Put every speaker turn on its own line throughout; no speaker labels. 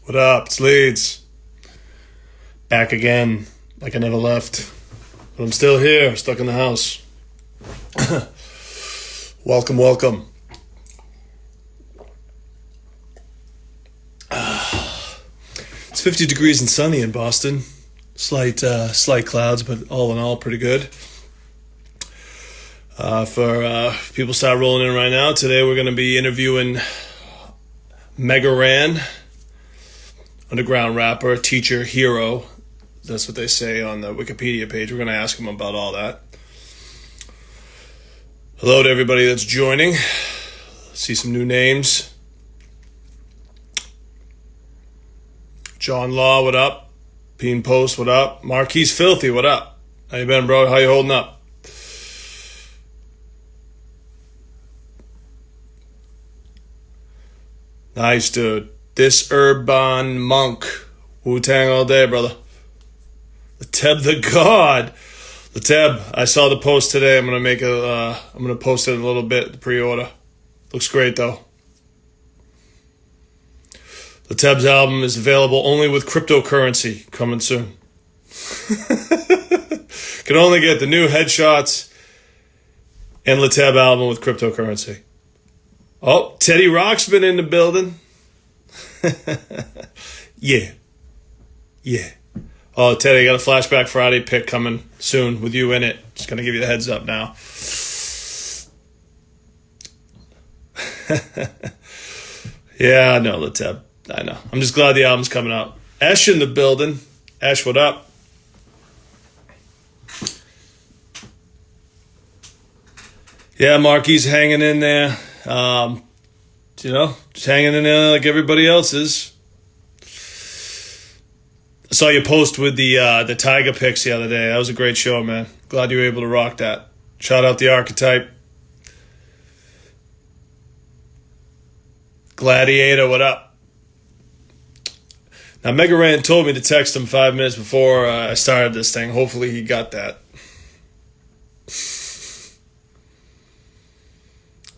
What up? It's Leeds. Back again, like I never left. But I'm still here, stuck in the house. Welcome, welcome. It's 50 degrees and sunny in Boston. Slight clouds, but all in all, pretty good. For people start rolling in right now, today we're going to be interviewing Mega Ran, underground rapper, teacher, hero. That's what they say on the Wikipedia page. We're going to ask him about all that. Hello to everybody that's joining. See some new names. John Law, what up? Peen Post, what up? Marquise Filthy, what up? How you been, bro? How you holding up? Nice, dude. This Urban Monk. Wu-Tang all day, brother. Lateb the God. Lateb, I saw the post today. I'm gonna post it in a little bit, the pre-order. Looks great, though. Lateb's album is available only with cryptocurrency. Coming soon. Can only get the new Headshots and Lateb album with cryptocurrency. Oh, Teddy Roxpin in the building. Yeah. Oh, Teddy, I got a Flashback Friday pick coming soon with you in it. Just going to give you the heads up now. Yeah, I know, Lateb. I know. I'm just glad the album's coming out. Ash in the building. Ash, what up? Yeah, Marky's hanging in there. Just hanging in there like everybody else is. I saw your post with the Tiger picks the other day. That was a great show, man. Glad you were able to rock that. Shout out the Archetype. Gladiator, what up? Now, Mega Ran told me to text him 5 minutes before I started this thing. Hopefully he got that.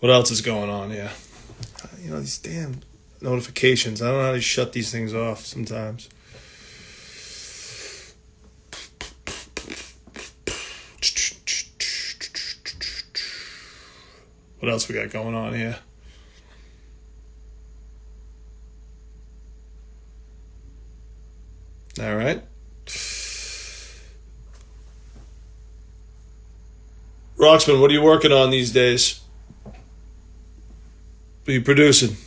What else is going on here? These damn notifications. I don't know how to shut these things off sometimes. What else we got going on here? All right. Roxpin, what are you working on these days? What are you producing?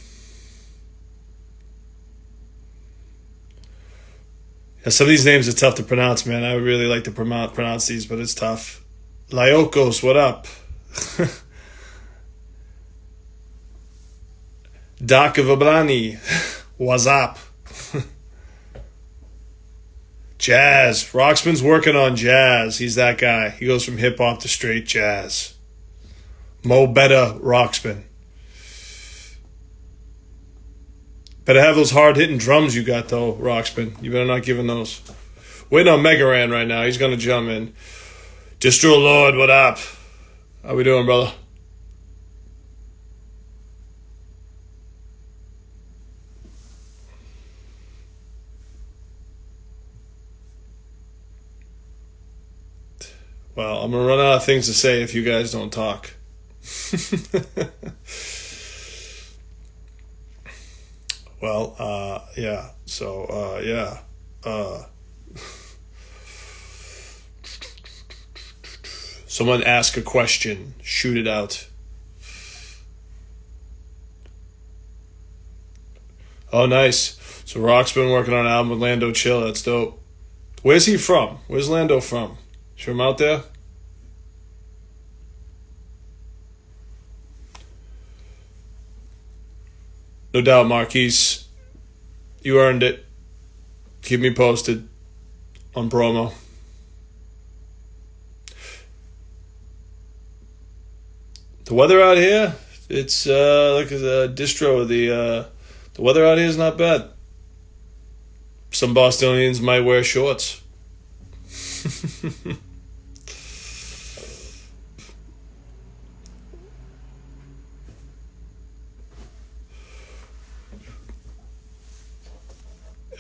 Yeah, some of these names are tough to pronounce, man. I would really like to pronounce these, but it's tough. Lyokos, what up? Dakavablani, what's up? Jazz. Roxman's working on jazz. He's that guy. He goes from hip-hop to straight jazz. Mo Better Roxman. Better have those hard-hitting drums you got, though, Roxman. You better not give him those. Waiting on Mega Ran right now. He's going to jump in. Distro Lord, what up? How we doing, brother? Well, I'm going to run out of things to say if you guys don't talk. Well, yeah. So, yeah. Someone ask a question. Shoot it out. Oh, nice. So Rock's been working on an album with Lando Chill. That's dope. Where's he from? Where's Lando from? Is from out there? No doubt, Marquise. You earned it. Keep me posted on promo. The weather out here, it's like a distro. The weather out here is not bad. Some Bostonians might wear shorts.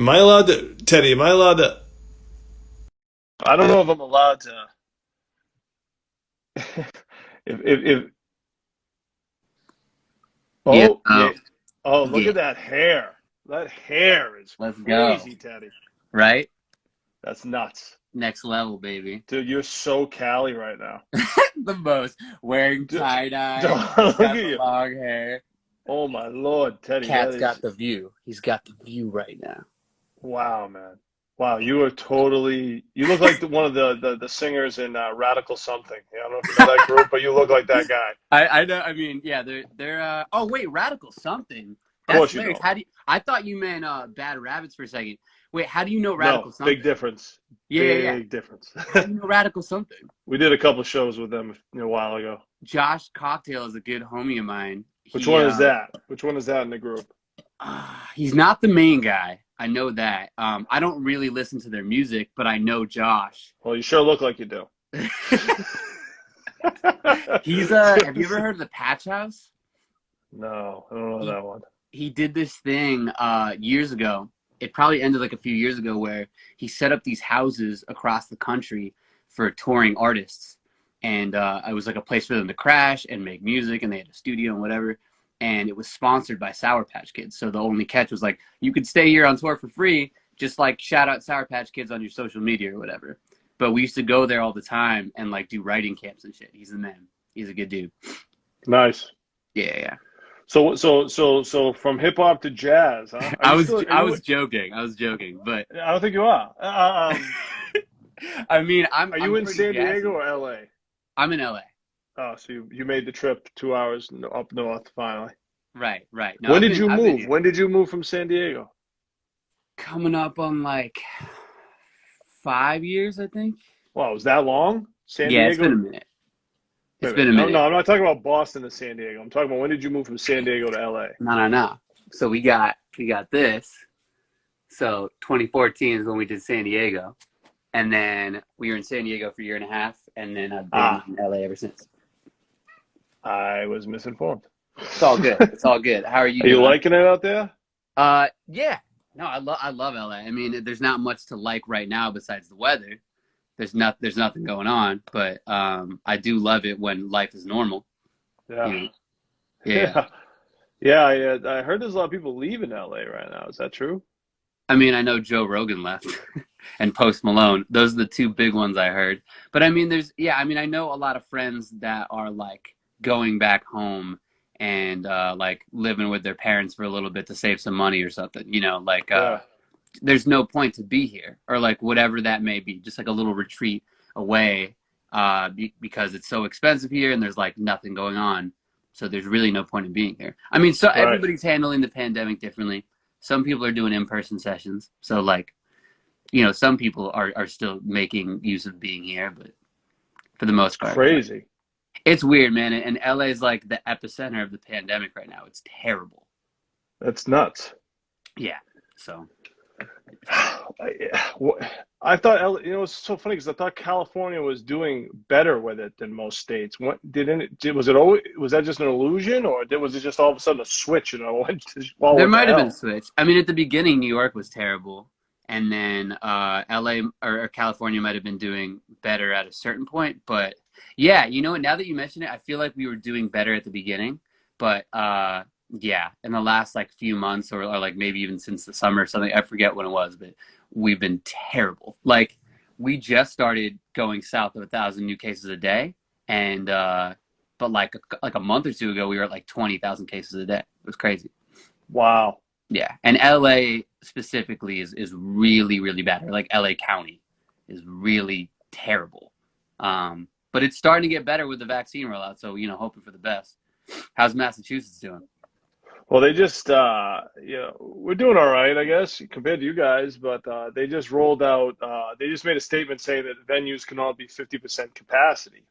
Am I allowed to, Teddy? Am I allowed to? I don't know if I'm allowed to. If
Yeah.
oh
Oh,
yeah, oh look
yeah.
at that hair. That hair is
Let's go.
crazy, Teddy.
Right?
That's nuts,
Next level, baby.
dude. You're so Cali right now.
The most. Wearing
Dude,
tie-dye.
look at
Got the
you.
long hair.
Oh my Lord, Teddy. That
Cat's
is
got the view. He's got the view right now.
wow, man. Wow, you are totally. You look like one of the singers in Radical Something. I don't know if you know that group, but you look like that guy.
I know. I mean, yeah. They're. Oh wait, radical something.
Of
That's
course you
hilarious.
don't.
How do you, I thought you meant Bad Rabbits for a second. Wait, how do you know radical
No, big
something?
difference.
Yeah, yeah, yeah.
Big difference.
How do you know radical something?
We did a couple shows with them a while ago.
Josh Cocktail is a good homie of mine.
Which
He
one is that? Which one is that in the group?
he's not the main guy. I know that. I don't really listen to their music, but I know Josh.
Well, you sure look like you do.
He's have you ever heard of the Patch House?
No, I don't know
He
that one.
he did this thing years ago. It probably ended like a few years ago where he set up these houses across the country for touring artists. And it was like a place for them to crash and make music, and they had a studio and whatever. And it was sponsored by Sour Patch Kids. So the only catch was like, you could stay here on tour for free, just like shout out Sour Patch Kids on your social media or whatever. But we used to go there all the time and like do writing camps and shit. He's the man. He's a good dude.
Nice.
Yeah, yeah.
So from hip hop to jazz, huh? Are
I
you
was
still? Are
I
you?
was joking. I was joking, but
I don't think you are.
I mean,
Are you
I'm
in
pretty
San Diego
jazzy.
or LA?
I'm in LA.
Oh, so you made the trip 2 hours up north finally.
Right, right. No,
When did you
I've been
move?
here.
When did you move from San Diego?
Coming up on like 5 years, I think.
Wow, was that long? San
Yeah, it's been
Diego?
a minute.
Wait
It's
a
been
minute.
a
No,
minute.
no, I'm not talking about Boston to San Diego. I'm talking about when did you move from San Diego to LA?
No, no, no. So we got this. So 2014 is when we did San Diego, and then we were in San Diego for a year and a half, and then I've been
Ah,
in LA ever since.
I was misinformed.
It's all good. It's all good. How are you
Are you
doing?
liking it out there?
Yeah. No, I love LA. I mean, there's not much to like right now besides the weather. There's nothing going on, but I do love it when life is normal. You
Yeah.
know? Yeah.
Yeah. Yeah, I heard there's a lot of people leaving LA right now. Is that true?
I mean, I know Joe Rogan left and Post Malone. Those are the two big ones I heard. But I mean, I mean, I know a lot of friends that are like going back home and like living with their parents for a little bit to save some money or something, like
Yeah.
there's no point to be here or like whatever that may be, just like a little retreat away because it's so expensive here and there's like nothing going on. So there's really no point in being here. I mean, so
Right.
everybody's handling the pandemic differently. Some people are doing in-person sessions. So like, some people are still making use of being here, but for the most part,
Crazy.
it's weird, man. And LA is like the epicenter of the pandemic right now. It's terrible.
That's nuts.
Yeah. So
I thought, it's so funny because I thought California was doing better with it than most states. Was that just an illusion, or was it just all of a sudden a switch and it all
there
went to
might have been a
hell?
switch. I mean, at the beginning, New York was terrible. And then LA or California might have been doing better at a certain point. But yeah, you know what? Now that you mention it, I feel like we were doing better at the beginning. But yeah, in the last like few months or like maybe even since the summer or something, I forget when it was, but we've been terrible. Like we just started going south of 1,000 new cases a day. And but like a month or two ago, we were at like 20,000 cases a day. It was crazy.
Wow.
Yeah, and LA specifically is really really bad. Or like LA County is really terrible. But it's starting to get better with the vaccine rollout. So hoping for the best. How's Massachusetts doing?
Well, they just, we're doing all right, I guess, compared to you guys, but they just rolled out, they just made a statement saying that venues can all be 50% capacity.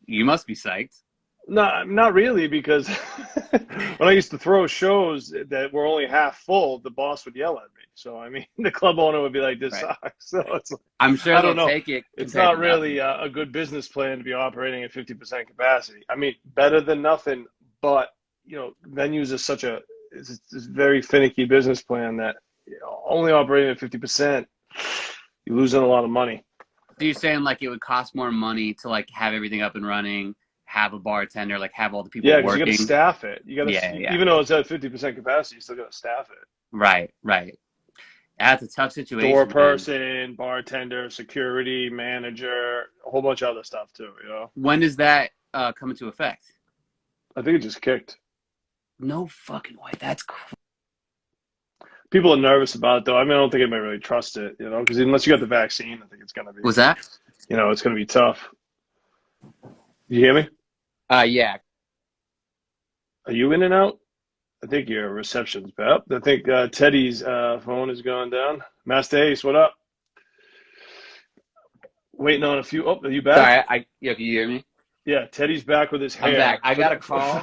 You must be psyched.
No, not really, because when I used to throw shows that were only half full, the boss would yell at me. So, I mean, the club owner would be like, this
Right.
sucks. So it's,
I'm sure
I don't
they'll
know.
take it
It's
compared to
not really
nothing.
a good business plan to be operating at 50% capacity. I mean, better than nothing, but, venues is it's a very finicky business plan that only operating at 50%, you're losing a lot of money.
So you're saying like it would cost more money to like have everything up and running, have a bartender, like have all the people
Yeah, because you got
working?
to staff it. You got to,
Yeah.
even though it's at 50% capacity, you still got to staff it.
Right. That's a tough situation,
Store
man.
person, bartender, security, manager, a whole bunch of other stuff too, you know?
When does that come into effect?
I think it just kicked.
No fucking way. That's crazy.
People are nervous about it, though. I mean, I don't think anybody really trusts it, you know, because unless you got the vaccine, I think it's going to be,
Was that?
you know, it's going to be tough. You hear me?
Yeah.
Are you in and out? I think your reception's bad. I think Teddy's phone has gone down. Master Ace, what up? Waiting on a few. Oh, are you back?
Sorry, yeah, can you hear me?
Yeah, Teddy's back with his hair.
I'm back. I got a call.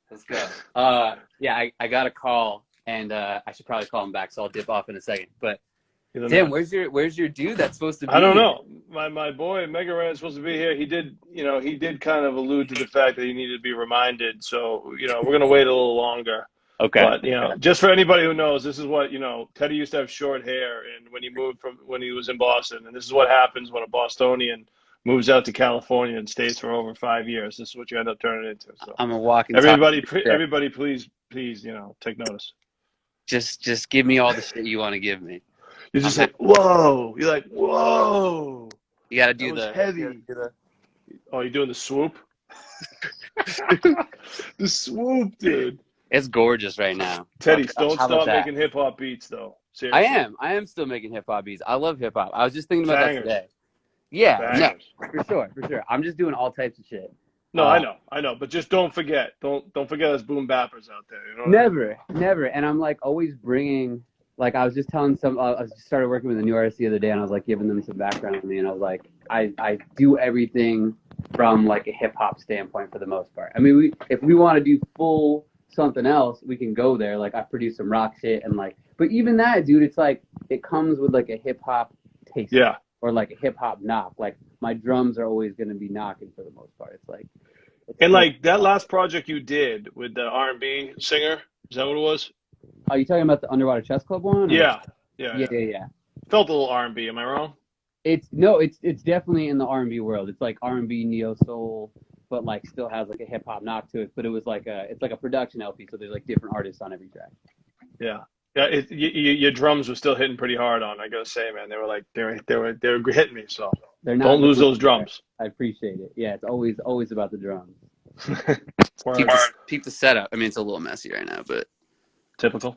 Let's go. Yeah, I got a call, and I should probably call him back, so I'll dip off in a second. But Tim, where's your dude that's supposed to be?
I don't know. My boy Mega Ran is supposed to be here. He did kind of allude to the fact that he needed to be reminded. So, you know, we're gonna wait a little longer.
Okay.
But, you know, just for anybody who knows, this is what, you know, Teddy used to have short hair and when he was in Boston, and this is what happens when a Bostonian moves out to California and stays for over 5 years. This is what you end up turning into. So
I'm a walking.
everybody, please, you know, take notice.
Just give me all the shit you want to give me.
You're just like, whoa. You're like, whoa.
You got to do
the heavy. Oh, you're doing the swoop? The swoop, dude.
It's gorgeous right now.
Teddy, don't stop making hip hop beats, though. Seriously.
I am still making hip hop beats. I love hip hop. I was just thinking about that today. Yeah, no, for sure. I'm just doing all types of shit.
No, I know, but just don't forget. Don't forget us boom bappers out there. You know
never. And I'm like always bringing. Like I was just telling I just started working with a new artist the other day, and I was like giving them some background on me, and I was like, I do everything from like a hip hop standpoint for the most part. I mean, if we want to do full something else, we can go there. Like I produce some rock shit and like, but even that, dude, it's like it comes with like a hip hop taste, or like a hip hop knock. Like my drums are always going to be knocking for the most part. It's like,
and like that last project you did with the R&B singer, is that what it was?
Are you talking about the Underwater Chess Club one? Or?
Yeah. Felt a little R&B. Am I wrong?
It's definitely in the R&B world. It's like R&B, neo soul, but like still has like a hip hop knock to it. But it was like it's like a production LP, so there's like different artists on every track.
Yeah. Your drums were still hitting pretty hard on. I gotta say, man, they were hitting me. So don't lose those drums.
I appreciate it. Yeah, it's always about the drums. Keep the setup. I mean, it's a little messy right now, but
typical.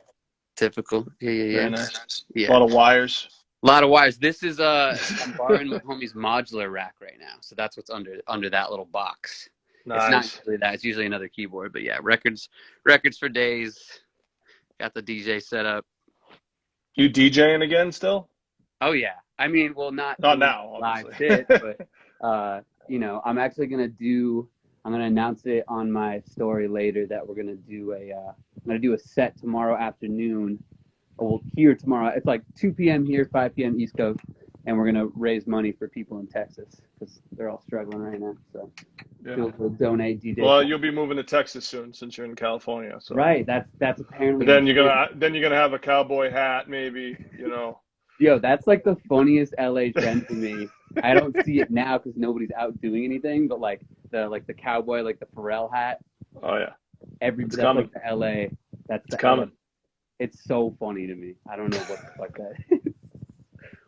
Yeah.
Very nice.
Yeah.
A lot of wires. This is I'm borrowing my homie's modular rack right now, so that's what's under that little box. Nice. It's not usually that. It's usually another keyboard, but yeah, records for days. Got the DJ set up. You DJing again still?
Oh yeah. I mean, well, not
now,
live shit, but you know, I'm gonna announce it on my story later that we're gonna do a set tomorrow afternoon. Well, here tomorrow. It's like 2 p.m. here, 5 p.m. East Coast, and we're gonna raise money for people in Texas because they're all struggling right now. So we'll donate DJ.
Well, you'll be moving to Texas soon since you're in California. So.
Right. That's apparently.
But then you're gonna have a cowboy hat, maybe. You know.
Yo, that's like the funniest LA trend to me. I don't see it now because nobody's out doing anything, but like the cowboy, like the Pharrell hat.
Oh yeah.
Everybody that's like the LA. It's
coming.
It's so funny to me. I don't know what the fuck that is.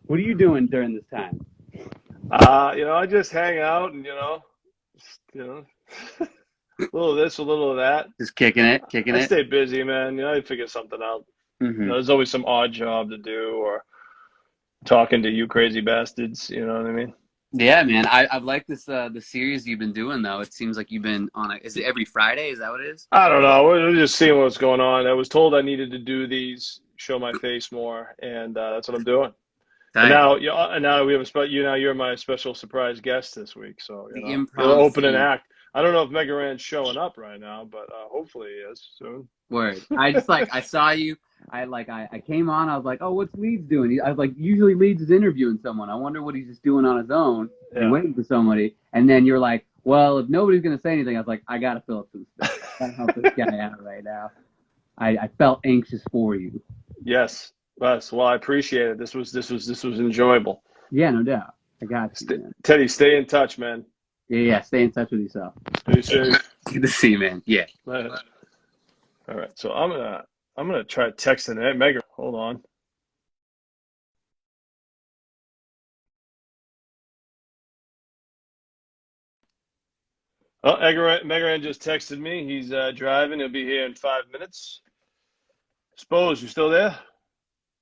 What are you doing during this time?
You know, I just hang out and a little of this, a little of that.
Just kicking it.
I stay busy, man. You know, I figure something out.
Mm-hmm.
You know, there's always some odd job to do or talking to you crazy bastards. You know what I mean?
Yeah, man. I've liked this the series you've been doing though. It seems like you've been on it. Is it every Friday? Is that what it is?
I don't know. We're just seeing what's going on. I was told I needed to do these, show my face more, and that's what I'm doing. And now we have you're my special surprise guest this week. So you'll open an act. I don't know if Mega Ran's showing up right now, but hopefully he is soon.
Word. I just I saw you. I came on. I was like, oh, what's Leedz doing? I was like, usually Leedz is interviewing someone. I wonder what he's just doing on his own and waiting for somebody. And then you're like, well, if nobody's gonna say anything, I was like, I gotta fill up some space. I gotta help this guy out right now. I felt anxious for you.
Yes. Yes. Well, I appreciate it. This was enjoyable.
Yeah, no doubt. I got you, man.
Teddy, stay in touch, man.
Yeah. Stay in touch with yourself.
Stay safe.
Good to see you, man. Yeah.
Later. All right. So I'm gonna try texting it. Megan, hold on. Oh, Megaran just texted me. He's driving. He'll be here in 5 minutes. Suppose you still there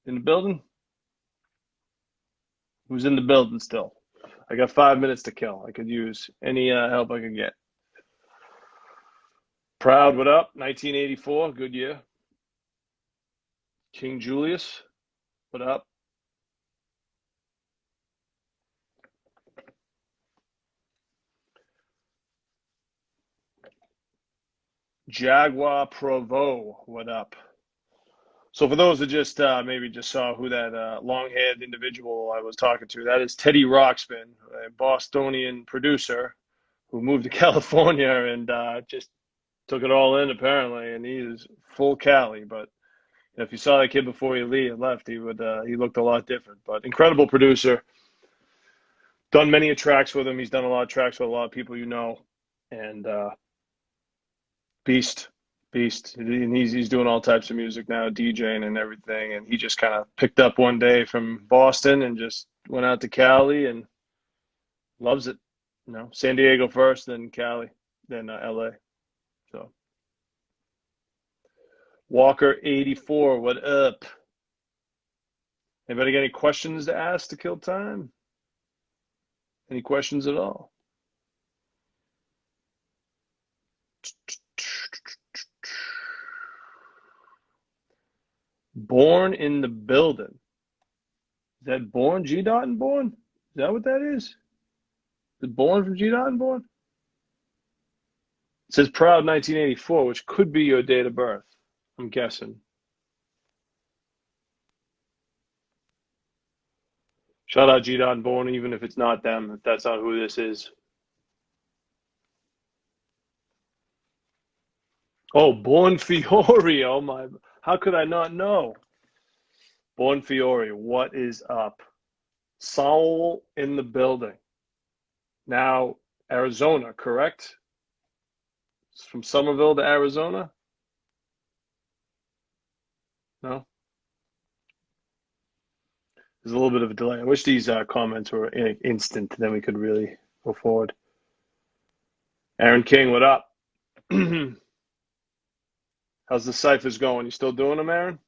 in the building? Who's in the building still? I got 5 minutes to kill. I could use any help I can get. Proud, what up? 1984, good year. King Julius, what up? Jaguar Provo, what up? So for those that just maybe just saw who that long-haired individual I was talking to, that is Teddy Roxpin, a Bostonian producer who moved to California and just took it all in apparently, and he is full Cali. But if you saw that kid before he left, he looked a lot different. But incredible producer, done many tracks with him. He's done a lot of tracks with a lot of people you know, and beast. And he's doing all types of music now, DJing and everything. And he just kind of picked up one day from Boston and just went out to Cali and loves it. You know, San Diego first, then Cali, then LA. So Walker 84, what up? Anybody got any questions to ask to kill time? Any questions at all? Born in the building. Is that Born? G. Dot and Born? Is that what that is? Is it Born from G. Dot and Born? It says proud 1984, which could be your date of birth, I'm guessing. Shout out G. Dot and Born, even if it's not them, if that's not who this is. Oh, Born Fiore. Oh my, how could I not know? Born Fiore, what is up? Saul in the building. Now, Arizona, correct? It's from Somerville to Arizona? No? There's a little bit of a delay. I wish these comments were instant, then we could really go forward. Aaron King, what up? How's the ciphers going? You still doing them, Aaron?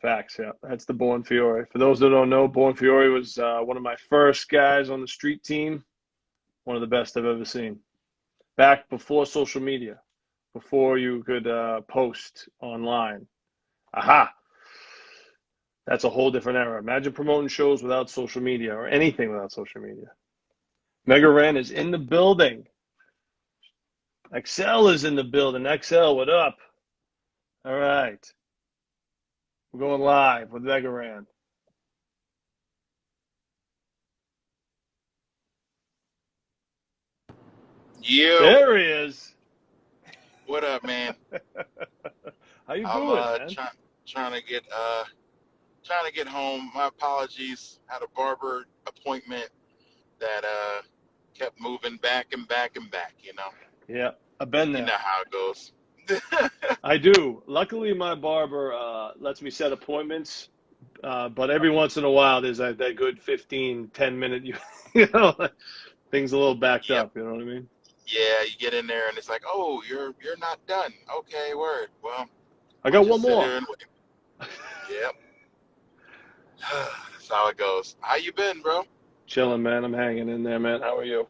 Facts, yeah. That's the Born Fiore. For those that don't know, Born Fiore was one of my first guys on the street team. One of the best I've ever seen. Back before social media, before you could post online. Aha! That's a whole different era. Imagine promoting shows without social media or anything without social media. Mega Ran is in the building. XL is in the building. XL, what up? All right. We're going live with Mega Ran.
Yo,
There he is.
what up, man?
How you
I'm
doing, man?
trying to get home. My apologies. Had a barber appointment that kept moving back and back and back.
Yeah, I've been
You
there.
know how it goes.
I do. Luckily, my barber lets me set appointments, but every once in a while, there's that good 15, 10 minute, things a little backed
Yep.
up. You know what I mean?
Yeah, you get in there and it's like, oh, you're not done. Okay, word. Well,
I
I'll
got one
just sit
more.
here and wait. Yep. That's how it goes. How you been, bro?
Chilling, man. I'm hanging in there, man. How are you?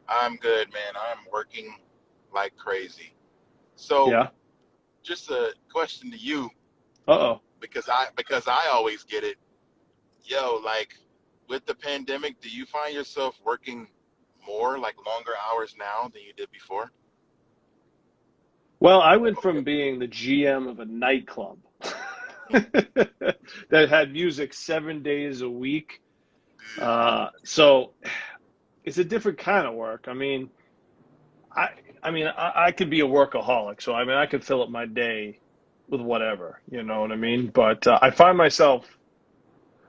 I'm good, man. I'm working like crazy. So,
Yeah.
just a question to you,
Uh-oh.
because I always get it. Yo, like with the pandemic, do you find yourself working more, like longer hours now than you did before?
Well, I went from being the GM of a nightclub that had music 7 days a week. So it's a different kind of work. I mean, I I mean I could be a workaholic, so I mean I could fill up my day with whatever, you know what I mean? But I find myself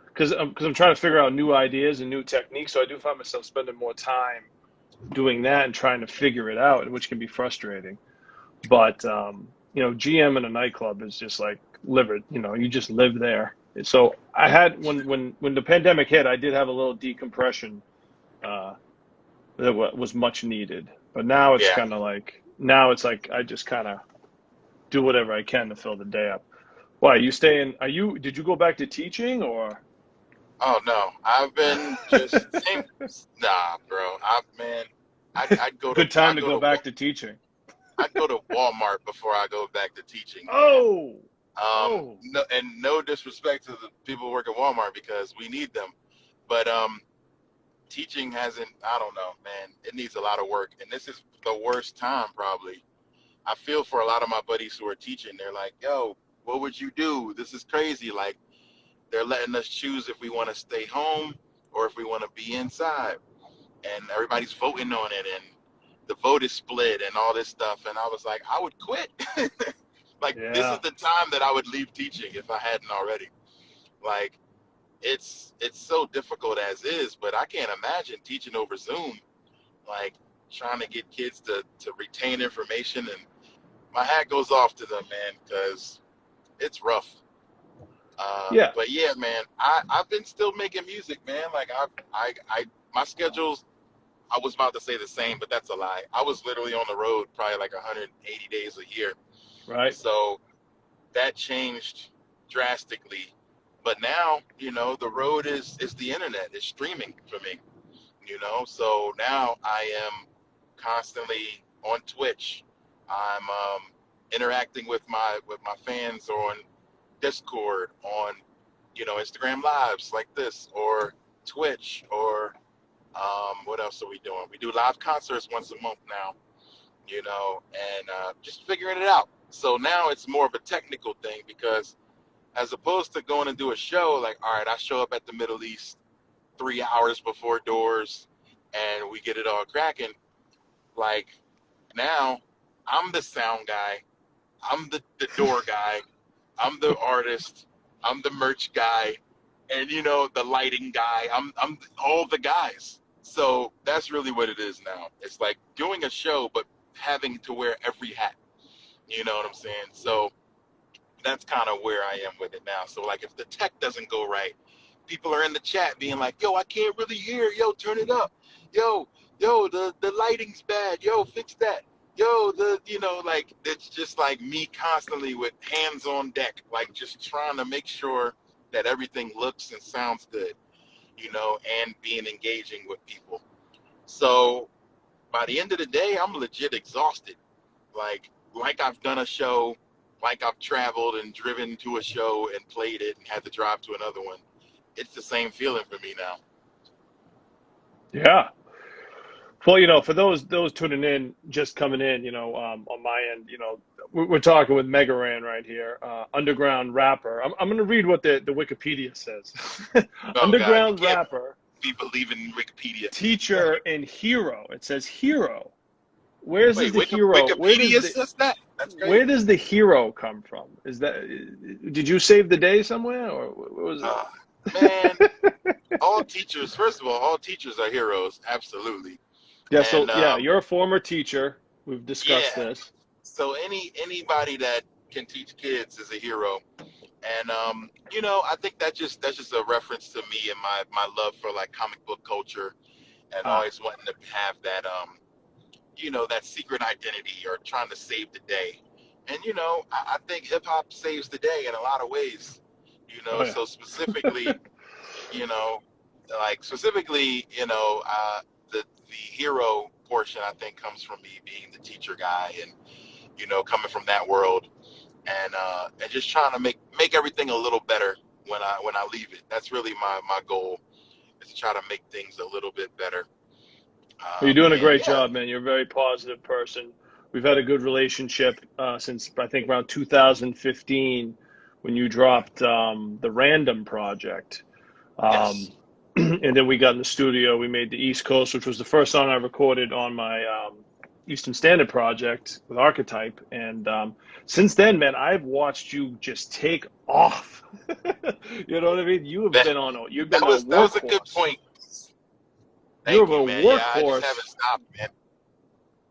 because I'm trying to figure out new ideas and new techniques, so I do find myself spending more time doing that and trying to figure it out, which can be frustrating. But you know, GM in a nightclub is just like live it. You know, you just live there. So I had when the pandemic hit, I did have a little decompression uh, that was much needed. But now it's
Yeah.
kind of like now it's like I just kind of do whatever I can to fill the day up. Why you staying? Are you? Did you go back to teaching or?
Oh no, I've been just same. Nah, bro. Man, I'd go to
Good time to go back to teaching.
I'd go to Walmart before I go back to teaching, man.
Oh, oh,
No, and no disrespect to the people who work at Walmart because we need them, but teaching hasn't. I don't know, man. It needs a lot of work, and this is the worst time probably. I feel for a lot of my buddies who are teaching. They're like, "Yo, what would you do? This is crazy." Like they're letting us choose if we want to stay home or if we want to be inside, and everybody's voting on it, and the vote is split and all this stuff. And I was like, I would quit. Like this is
yeah,
the time that I would leave teaching if I hadn't already. Like it's so difficult as is, but I can't imagine teaching over Zoom, like trying to get kids to retain information. And my hat goes off to them, man, because it's rough.
yeah.
But yeah, man, I've been still making music, man. Like my schedules, I was about to say the same, but that's a lie. I was literally on the road probably like 180 days a year.
Right.
So that changed drastically. But now, the road is the internet, is streaming for me. So now I am constantly on Twitch. I'm interacting with my fans on Discord, on Instagram lives like this, or Twitch, or what else are we doing? We do live concerts once a month now, and just figuring it out. So now it's more of a technical thing because as opposed to going to do a show, like, all right, I show up at the Middle East 3 hours before doors and we get it all cracking. Like now I'm the sound guy. I'm the door guy. I'm the artist. I'm the merch guy. And, the lighting guy. I'm all the guys. So that's really what it is now. It's like doing a show, but having to wear every hat. You know what I'm saying? So that's kind of where I am with it now. So like if the tech doesn't go right, people are in the chat being like, yo, I can't really hear. Yo, turn it up. Yo, the lighting's bad. Yo, fix that. Yo, like it's just like me constantly with hands on deck, like just trying to make sure that everything looks and sounds good, and being engaging with people. So by the end of the day, I'm legit exhausted. Like I've done a show, like I've traveled and driven to a show and played it and had to drive to another one. It's the same feeling for me now.
Yeah. Well, for those tuning in, just coming in, on my end, we're talking with Megaran right here, underground rapper. I'm going to read what the Wikipedia says.
Oh God, you
Underground
can't
rapper,
be believing in Wikipedia.
teacher, and hero. It says hero. Where's
Wait,
the hero?
Wikipedia says that? That's
Where
crazy.
does the hero come from? Is that did you save the day somewhere, or what was
Uh, Man,
it?
first of all teachers are heroes, absolutely.
Yeah.
And
So yeah, you're a former teacher. We've discussed
yeah,
this.
so anybody that can teach kids is a hero. And I think that's just a reference to me and my love for like comic book culture and
Ah,
always wanting to have that that secret identity or trying to save the day. And I think hip hop saves the day in a lot of ways.
oh yeah.
So specifically, you know, specifically, the hero portion I think comes from me being the teacher guy and coming from that world and just trying to make everything a little better when I leave it. That's really my goal is to try to make things a little bit better.
Well, you're doing a
And
great
yeah,
job, man. You're a very positive person. We've had a good relationship since I think around 2015 when you dropped the Random Project.
yes,
And then we got in the studio. We made the East Coast, which was the first song I recorded on my Eastern Standard Project with Archetype, and since then, man, I've watched you just take off. You know what I mean?
That
You've been a
that was a good
workhorse.
point.
You're
Thank
a
you, man. Yeah, I just
workhorse.
haven't stopped, man.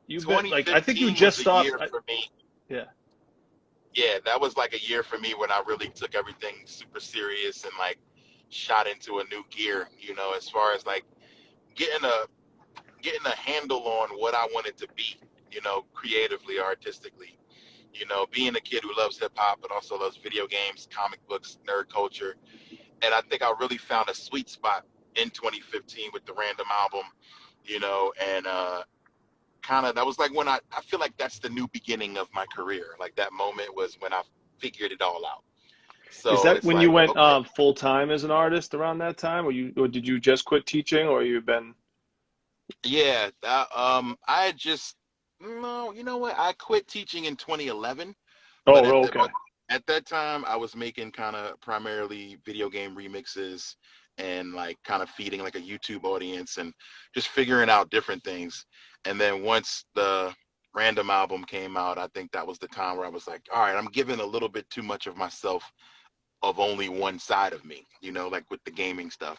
You've been like I think you
2015
just
was a
stopped.
year for me.
Yeah.
Yeah, that was like a year for me when I really took everything super serious and like shot into a new gear, as far as like getting a getting a handle on what I wanted to be, creatively, artistically. Being a kid who loves hip hop but also loves video games, comic books, nerd culture. And I think I really found a sweet spot in 2015 with the Random album, and kind of that was like when I feel like that's the new beginning of my career. Like that moment was when I figured it all out.
Is
So
that
it's
when you
like,
went
okay,
full time as an artist around that time, or did you just quit teaching, or you've been?
yeah, I had just no, you know what? I quit teaching in 2011, but
Oh, okay.
at that time I was making kind of primarily video game remixes and like kind of feeding like a YouTube audience and just figuring out different things. And then once the Random album came out, I think that was the time where I was like, all right, I'm giving a little bit too much of myself of only one side of me, like with the gaming stuff.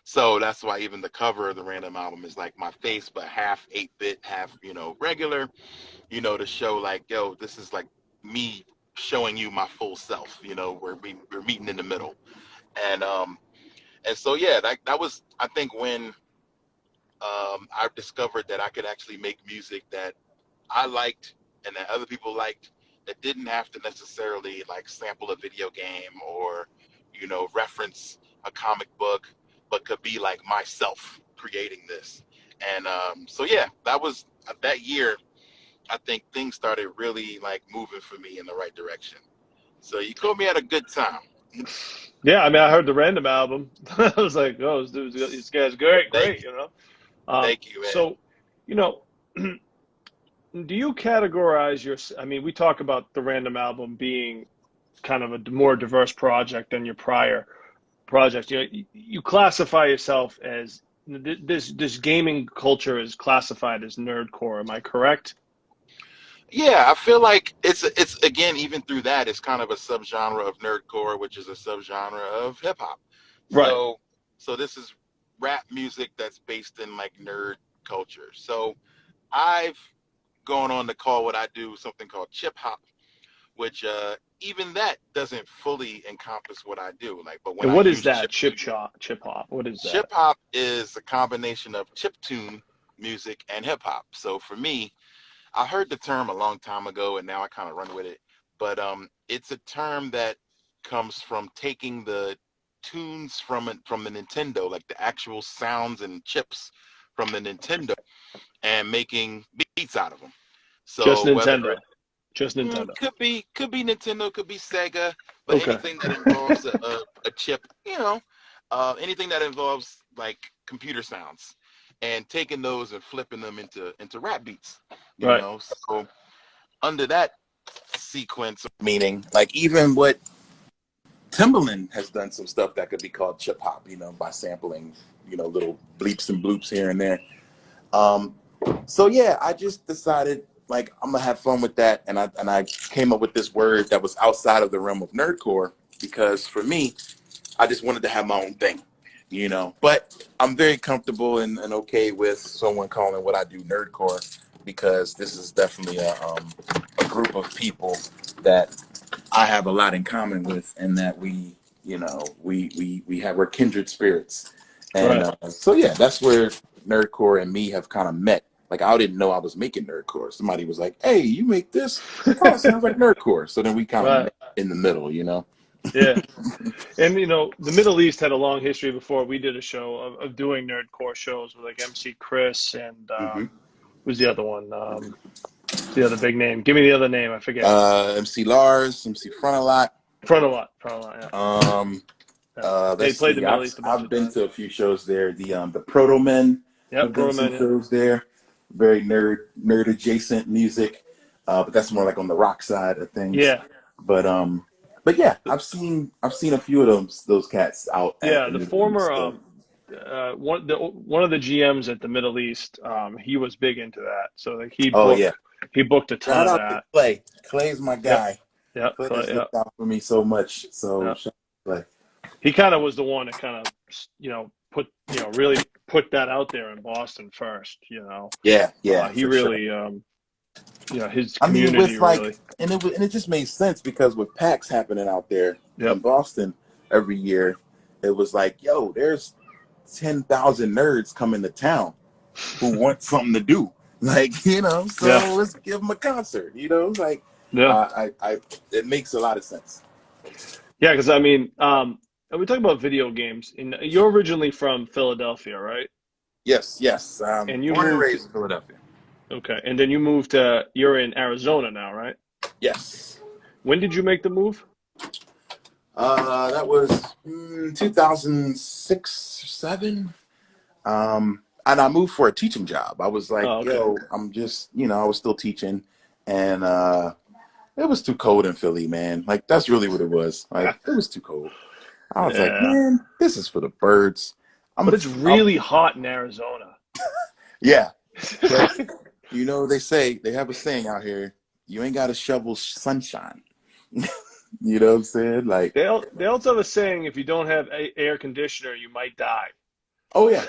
So that's why even the cover of the Random album is like my face, but half 8-bit, half, regular, to show like, yo, this is like me showing you my full self, where we're meeting in the middle. And so yeah, that was I think when I discovered that I could actually make music that I liked and that other people liked, that didn't have to necessarily like sample a video game or, reference a comic book, but could be like myself creating this. And so yeah, that was that year. I think things started really like moving for me in the right direction. So you caught me at a good time.
Yeah, I mean, I heard the Random album. I was like, oh, this guy's great,
Thank
great,
you,
you know.
thank you, man.
So, you know, do you categorize your? I mean, we talk about the Random album being kind of a more diverse project than your prior projects. You classify yourself as this gaming culture is classified as nerdcore. Am I correct?
Yeah, I feel like it's again even through that it's kind of a subgenre of nerdcore, which is a subgenre of hip hop.
Right.
So this is rap music that's based in like nerd culture. So I've gone on to call what I do something called chip hop, which even that doesn't fully encompass what I do. Like, but when
And
I
what is
use
that chip hop? What is
chip
that?
hop is a combination of chip tune music and hip hop. So for me, I heard the term a long time ago, and now I kind of run with it. But it's a term that comes from taking the tunes from the Nintendo, like the actual sounds and chips from the Nintendo, and making beats out of them.
Just
So whether
Nintendo. Just Nintendo.
could be Nintendo, could be Sega, but
Okay.
anything that involves a chip, anything that involves like computer sounds, and taking those and flipping them into rap beats,
Right.
So under that sequence of meaning, like even what Timbaland has done some stuff that could be called chip hop, by sampling, little bleeps and bloops here and there. Um, so yeah, I just decided like I'm gonna have fun with that, and I came up with this word that was outside of the realm of nerdcore because for me, I just wanted to have my own thing, But I'm very comfortable and okay with someone calling what I do nerdcore because this is definitely a group of people that I have a lot in common with, and that we're kindred spirits, and
Right.
so yeah, that's where nerdcore and me have kind of met. Like I didn't know I was making nerdcore. Somebody was like, "Hey, you make this? It kind of sounds like nerdcore." So then we kind of
Right.
met in the middle.
Yeah. And the Middle East had a long history before we did a show of doing nerdcore shows with like MC Chris and
hmm
who's the other one? What's the other big name? Give me the other name. I forget.
MC Lars, MC Front a lot.
Front a lot. Yeah.
Um,
Yeah. They
let's
played the
see.
Middle
I've
East a bunch
I've
of
been
times.
to a few shows there. The Proto Men
Yep.
have done
Proto
some
Man. Yeah.
shows there. Very nerd adjacent music, but that's more like on the rock side of things.
Yeah.
But but yeah, I've seen a few of those cats out
Yeah.
in
The
the Middle East.
former
So.
one of the GMs at the Middle East. He was big into that, so like
Oh yeah.
he booked a ton
Shout
of
out to
that.
Clay. Clay's my
Yep,
guy.
yep,
Clay has
yep,
looked out for me so much. So
yep.
shout out to Clay.
He kind of was the one that kind of really put that out there in Boston first.
Yeah, yeah,
He
for sure.
really his
I mean,
community
with like,
really.
and it just made sense because with PAX happening out there in
Yep.
Boston every year, it was like, yo, there's 10,000 nerds coming to town who want something to do, like, so
Yeah.
let's give them a concert, like,
Yeah.
it makes a lot of sense.
Yeah, because I mean, we talk about video games, and you're originally from Philadelphia, right?
Yes,
And you
born and
moved.
raised in Philadelphia.
Okay, and then you moved to. You're in Arizona now, right?
Yes.
When did you make the move?
That was 2006 or 7. And I moved for a teaching job. I was like,
Oh, okay.
yo, I'm just, I was still teaching, and it was too cold in Philly, man. Like, that's really what it was. Like, it was too cold. I was like,
Yeah,
man, this is for the birds.
but it's really hot in Arizona.
Yeah. But, they have a saying out here, you ain't got to shovel sunshine. You know what I'm saying? Like,
They also have a saying: if you don't have air conditioner, you might die.
oh yeah.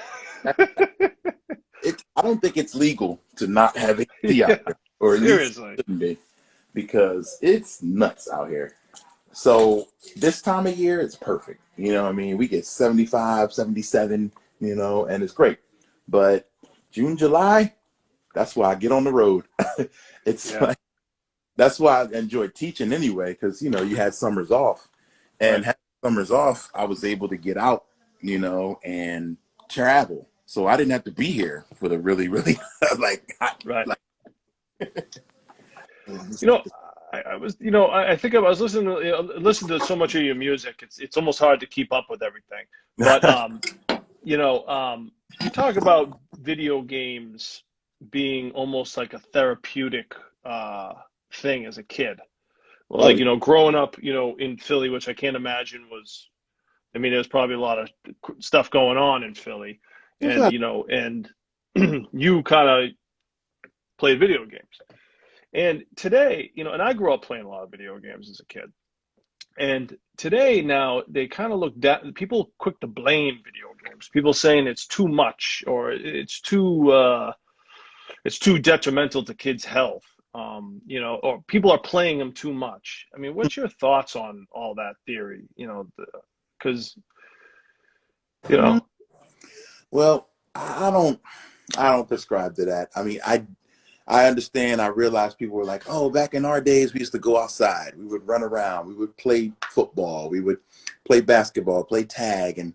I don't think it's legal to not have AC out there, or at least it shouldn't be, because it's nuts out here. So this time of year, it's perfect. You know what I mean? We get 75, 77, and it's great. But June, July, that's why I get on the road. Like, that's why I enjoy teaching anyway, because, you had summers off. And having summers off, I was able to get out, and travel. So I didn't have to be here for the really, really, like,
Right.
Like,
I was, I think I was listening to so much of your music. It's almost hard to keep up with everything. But you talk about video games being almost like a therapeutic thing as a kid. Like, growing up, in Philly, which I can't imagine was. I mean, there's probably a lot of stuff going on in Philly, and you kind of played video games. And today, and I grew up playing a lot of video games as a kid. And today, now they kind of look down. People quick to blame video games. People saying it's too much, or it's too detrimental to kids' health. Or people are playing them too much. I mean, what's your thoughts on all that theory? Because
Well, I don't prescribe to that. I mean, I understand. I realize people were like, oh, back in our days, we used to go outside. We would run around. We would play football. We would play basketball, play tag, and,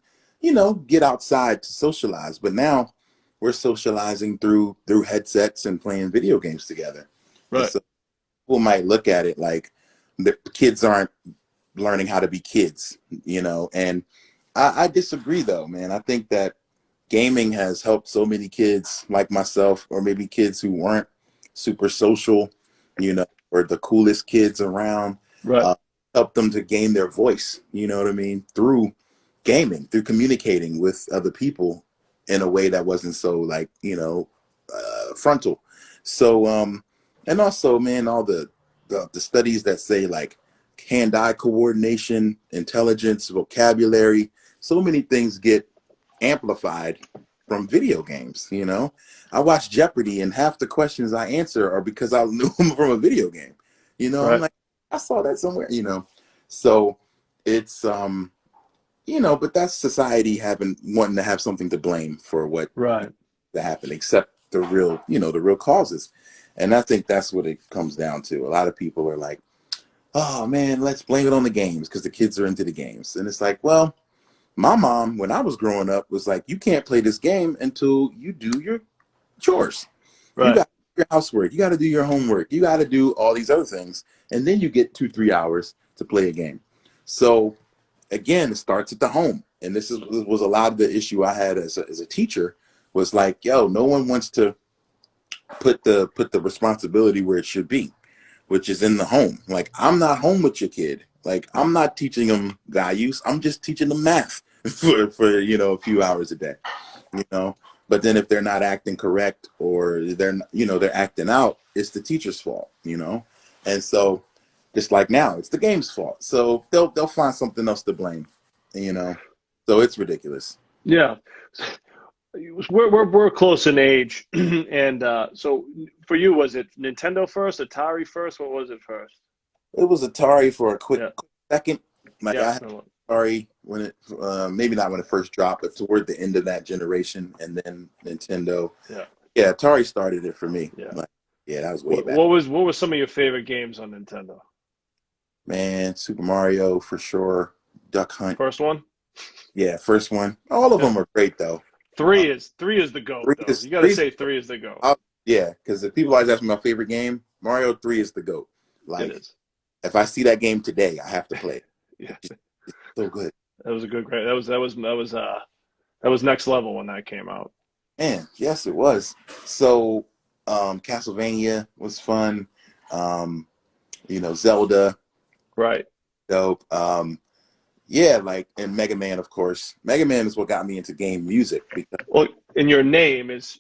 get outside to socialize. But now we're socializing through headsets and playing video games together.
right.
And so people might look at it like the kids aren't learning how to be kids, and I disagree, though, man. I think that gaming has helped so many kids like myself, or maybe kids who weren't super social, or the coolest kids around,
Right.
help them to gain their voice, you know what I mean, through gaming, through communicating with other people in a way that wasn't so, like, frontal. So, and also, man, all the studies that say, like, hand-eye coordination, intelligence, vocabulary, so many things get amplified from video games. I watch Jeopardy, and half the questions I answer are because I knew them from a video game.
Right.
I'm like, I saw that somewhere. So it's but that's society wanting to have something to blame for what that happened, except the real causes. And I think that's what it comes down to. A lot of people are like, oh man, let's blame it on the games because the kids are into the games. And it's like, well, my mom, when I was growing up, was like, you can't play this game until you do your chores.
Right.
You got your housework. You got to do your homework. You got to do all these other things. And then you get 2-3 hours to play a game. So again, it starts at the home. And this was a lot of the issue I had as a teacher, was like, yo, no one wants to put the responsibility where it should be, which is in the home. Like, I'm not home with your kid. Like, I'm not teaching them values. I'm just teaching them math. for a few hours a day, But then if they're not acting correct or they're acting out, it's the teacher's fault, And so just like now, it's the game's fault. So they'll find something else to blame, So it's ridiculous.
Yeah. We're close in age, and so for you, was it Nintendo first, Atari first? What was it first?
It was Atari for a quick second. I had Atari when it maybe not when it first dropped, but toward the end of that generation, and then Nintendo. Yeah, Atari started it for me. That was way back.
What were some of your favorite games on Nintendo?
Man, Super Mario for sure. Duck Hunt.
First one?
Yeah, first one. All of them are great though.
Three is the GOAT. You got to say 3 is the GOAT.
Yeah, because if people always ask me my favorite game, Mario 3 is the GOAT. Like,
it is.
If I see that game today, I have to play it. It's so good.
That was a good grade. That was next level when that came out.
Man, yes, it was. So, Castlevania was fun. Zelda.
Right.
Dope. And Mega Man, of course. Mega Man is what got me into game music.
Well, and your name is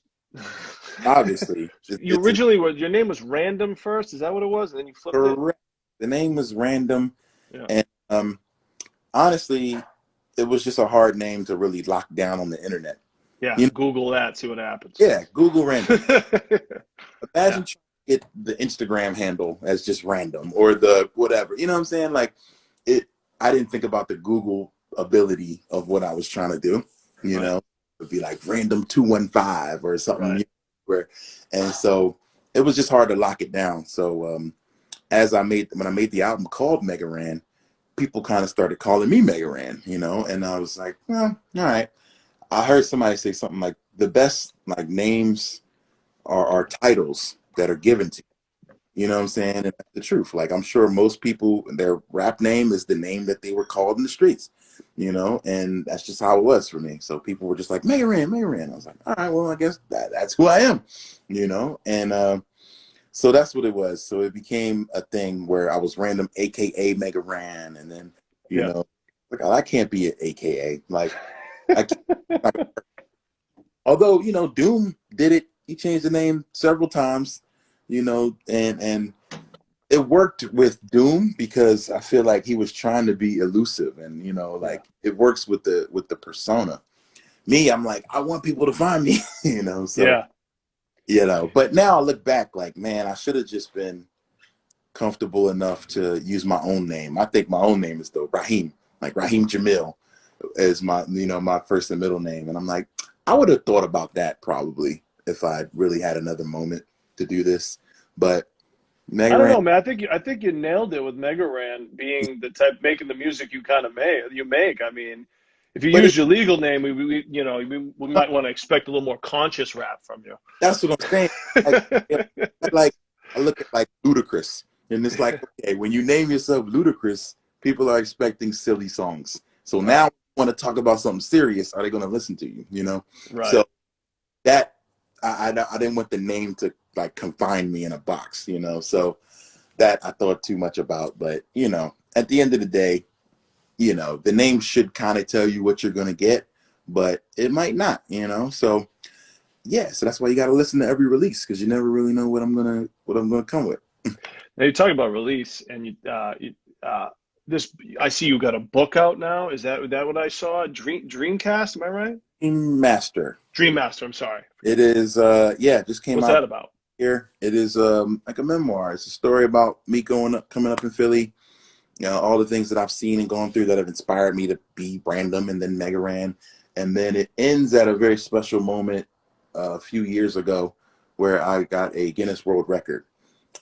obviously.
Your name was Random first. Is that what it was? And then you flipped
correct. The name was Random, and honestly, it was just a hard name to really lock down on the internet.
Yeah, Google that, see what happens.
Yeah, Google Random. Imagine trying to get the Instagram handle as just Random or the whatever. You know what I'm saying? Like I didn't think about the Google ability of what I was trying to do. It would be like Random 215 or something.
Right.
And so it was just hard to lock it down. So when I made the album called Mega Ran, people kind of started calling me Mega Ran, and I was like, well, all right. I heard somebody say something like the best like names are titles that are given to you. You know what I'm saying? And that's the truth. Like I'm sure most people, their rap name is the name that they were called in the streets, and that's just how it was for me. So people were just like, Mega Ran, Mega Ran. I was like, all right, well, I guess that's who I am, and so that's what it was. So it became a thing where I was Random, AKA Mega Ran, and then, like, I can't be an AKA. Like, I can't, although, Doom did it. He changed the name several times. And it worked with Doom because I feel like he was trying to be elusive and, it works with the persona. Me, I'm like, I want people to find me, but now I look back like, man, I should have just been comfortable enough to use my own name. I think my own name is though Raheem, like Raheem Jamil is my, my first and middle name. And I'm like, I would have thought about that probably if I really had another moment to do this, but
I don't know, man. I think you nailed it with Mega Ran being the type making the music you kind of make. I mean, if you use your legal name, we might want to expect a little more conscious rap from you.
That's what I'm saying. I look at like Ludacris, and it's like, okay, when you name yourself Ludacris, people are expecting silly songs. So now, want to talk about something serious? Are they going to listen to you?
Right.
So that. I didn't want the name to like confine me in a box, so that I thought too much about. But, at the end of the day, the name should kind of tell you what you're going to get, but it might not, so yeah. So that's why you got to listen to every release because you never really know what I'm going to come with.
Now you're talking about release and I see you got a book out now. Is that what I saw? Dreamcast, am I right?
Dreammaster,
I'm sorry.
It is, just came out.
What's that about?
Here. It is like a memoir. It's a story about me coming up in Philly, all the things that I've seen and gone through that have inspired me to be Random and then Mega Ran. And then it ends at a very special moment a few years ago where I got a Guinness World Record.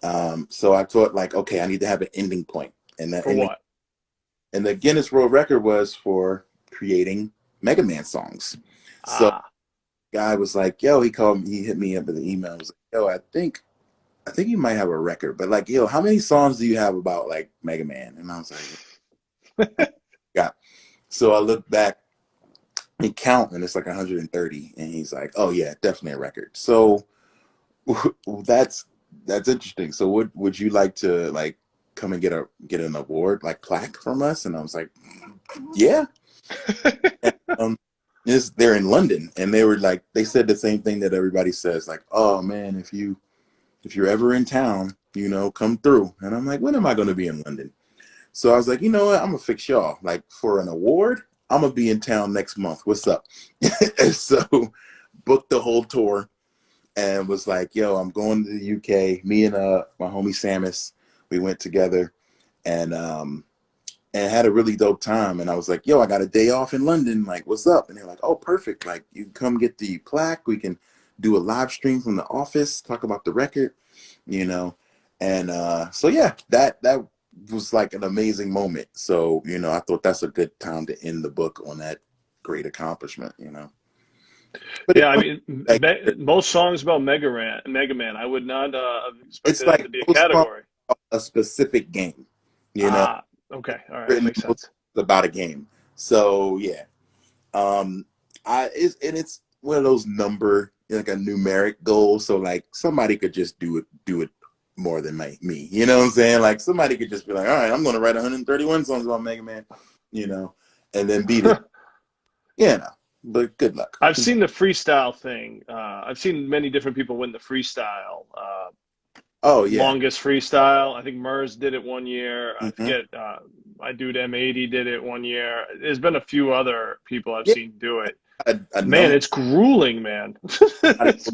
So I thought like, okay, I need to have an ending point. And that,
for what?
And the Guinness World Record was for creating Mega Man songs. So guy was like, yo, he hit me up with an email. I was like, yo, I think you might have a record, but like, yo, how many songs do you have about like Mega Man? And I was like, yeah. So I look back and count, and it's like 130. And he's like, oh yeah, definitely a record. So that's interesting. So would you like to like come and get an award, like plaque from us? And I was like, yeah. um, they're in London, and they were like, they said the same thing that everybody says, like, oh man, if you're ever in town, you know, come through. And I'm like, when am I going to be in London? So I was like, you know what, I'm gonna fix y'all. Like for an award, I'm gonna be in town next month. What's up? And so booked the whole tour and was like, yo, I'm going to the UK. Me and my homie Samus, we went together and had a really dope time. And I was like, yo, I got a day off in London. Like, what's up? And they're like, oh, perfect. Like, you can come get the plaque. We can do a live stream from the office, talk about the record, you know. And so yeah, that was like an amazing moment. So, you know, I thought that's a good time to end the book on that great accomplishment, you know. But
Yeah, I mean,
like,
most songs about Mega Man, I would not expect
it's
that
like
to be a
most songs
category.
about a specific game, you know,
Ah, okay, all right, that
written
makes sense.
about a game. So yeah, it's one of those like a numeric goal. So like somebody could just do it more than me. You know what I'm saying? Like somebody could just be like, all right, I'm going to write 131 songs about Mega Man, you know, and then beat it. Yeah, no, but good luck.
I've seen the freestyle thing. I've seen many different people win the freestyle.
Oh yeah.
Longest freestyle. I think Murs did it one year. I
Mm-hmm.
forget. My dude M80 did it one year. There's been a few other people I've
Yeah,
seen do it.
a
Man,
number.
it's grueling, man. It's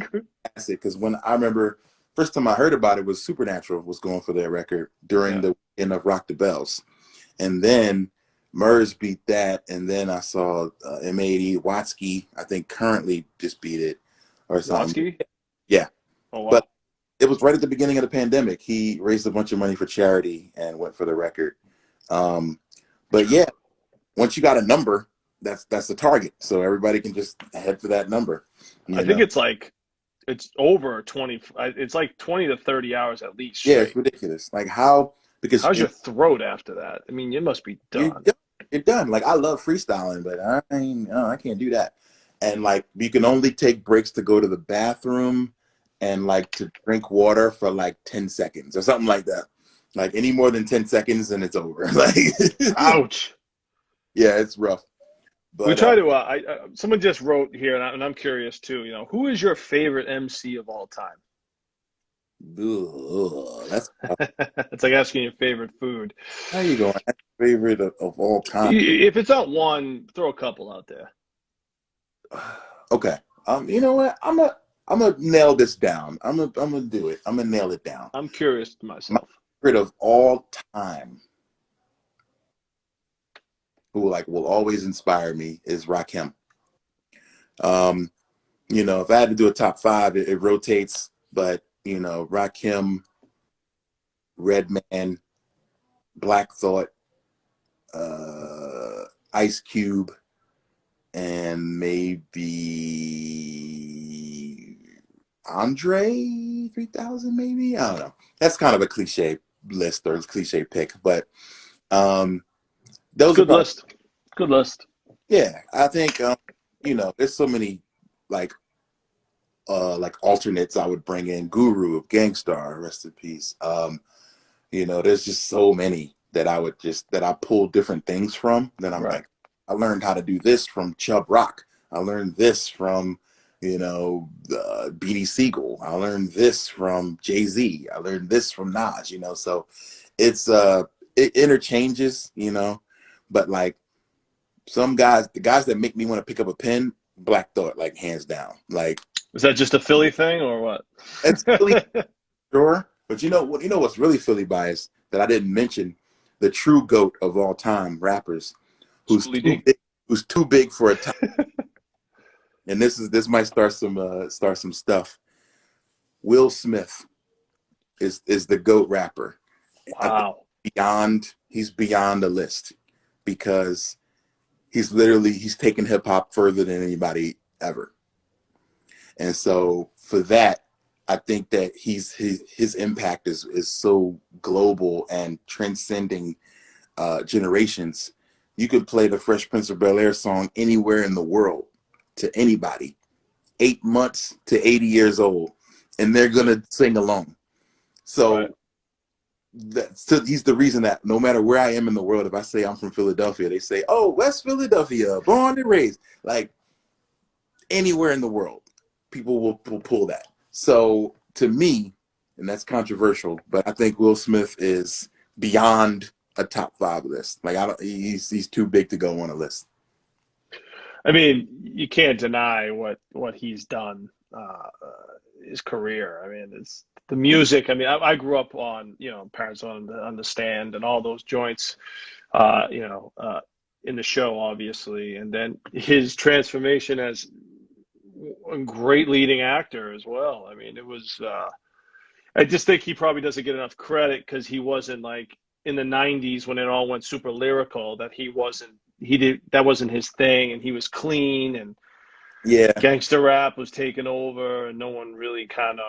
Because when I remember first time I heard about it was Supernatural was going for their record during
yeah.
the end of Rock the Bells, and then Murs beat that, and then I saw M80 Watsky. I think currently just beat it or something.
Watsky?
Yeah,
Oh
but
wow.
it was right at the beginning of the pandemic. He raised a bunch of money for charity and went for the record. But yeah, once you got a number, that's the target. So everybody can just head for that number.
I
You
think
know?
it's over 20. It's like 20 to 30 hours at least
Yeah, it's
straight.
ridiculous. Like how because
How's your throat after that? I mean, you must be
you're
done.
done. You're done. Like I love freestyling, but I can't do that. And like you can only take breaks to go to the bathroom and like to drink water for like 10 seconds or something like that. Like any more than 10 seconds and it's over. Like
Ouch.
yeah, it's rough.
We
But
try to. Someone just wrote here, and I'm curious too. You know, who is your favorite MC of all time?
that's
It's like asking your favorite food.
how you going? That's my favorite of all time.
If it's not one, throw a couple out there.
Okay. You know what? I'm gonna nail this down. I'm gonna do it. I'm gonna nail it down.
I'm curious to
My
myself.
favorite of all time, who like will always inspire me, is Rakim. Um, you know, if I had to do a top five, it rotates, but you know, Rakim, Redman, Black Thought, Ice Cube, and maybe Andre 3000, maybe. I don't know. That's kind of a cliche list or cliche pick, but those are
Good
probably,
list. Good list.
yeah. I think you know, there's so many like alternates I would bring in. Guru of Gangstar, rest in peace. You know, there's just so many that I pull different things from. Then I'm
Right.
like, I learned how to do this from Chubb Rock. I learned this from, you know, Beanie Siegel. I learned this from Jay-Z. I learned this from Nas, you know. So it interchanges, you know, but like some guys, the guys that make me want to pick up a pen, Black Thought, like hands down. Like
Is that just a Philly thing or what?
it's really sure. But you know what? You know what's really Philly bias that I didn't mention? The true goat of all time rappers, who's
Schoolie
too
D.
big, who's too big for a time. And this might start some stuff. Will Smith is the goat rapper. I think
Wow.
he's beyond the list because he's taken hip hop further than anybody ever. And so for that, I think that his impact is so global and transcending generations. You could play the Fresh Prince of Bel-Air song anywhere in the world to anybody, 8 months to 80 years old, and they're gonna sing along.
Right.
So he's the reason that no matter where I am in the world, if I say I'm from Philadelphia, they say, "Oh, West Philadelphia, born and raised." Like anywhere in the world, people will pull that. So to me, and that's controversial, but I think Will Smith is beyond a top 5 list. Like he's too big to go on a list.
I mean, you can't deny what he's done, his career. I mean, it's the music. I mean, I grew up on, Parents on the Stand and all those joints, in the show, obviously, and then his transformation as a great leading actor as well. I mean, it was. I just think he probably doesn't get enough credit because he wasn't like in the '90s when it all went super lyrical. That wasn't his thing, and he was clean, and
Yeah,
gangster rap was taking over, and no one really kind of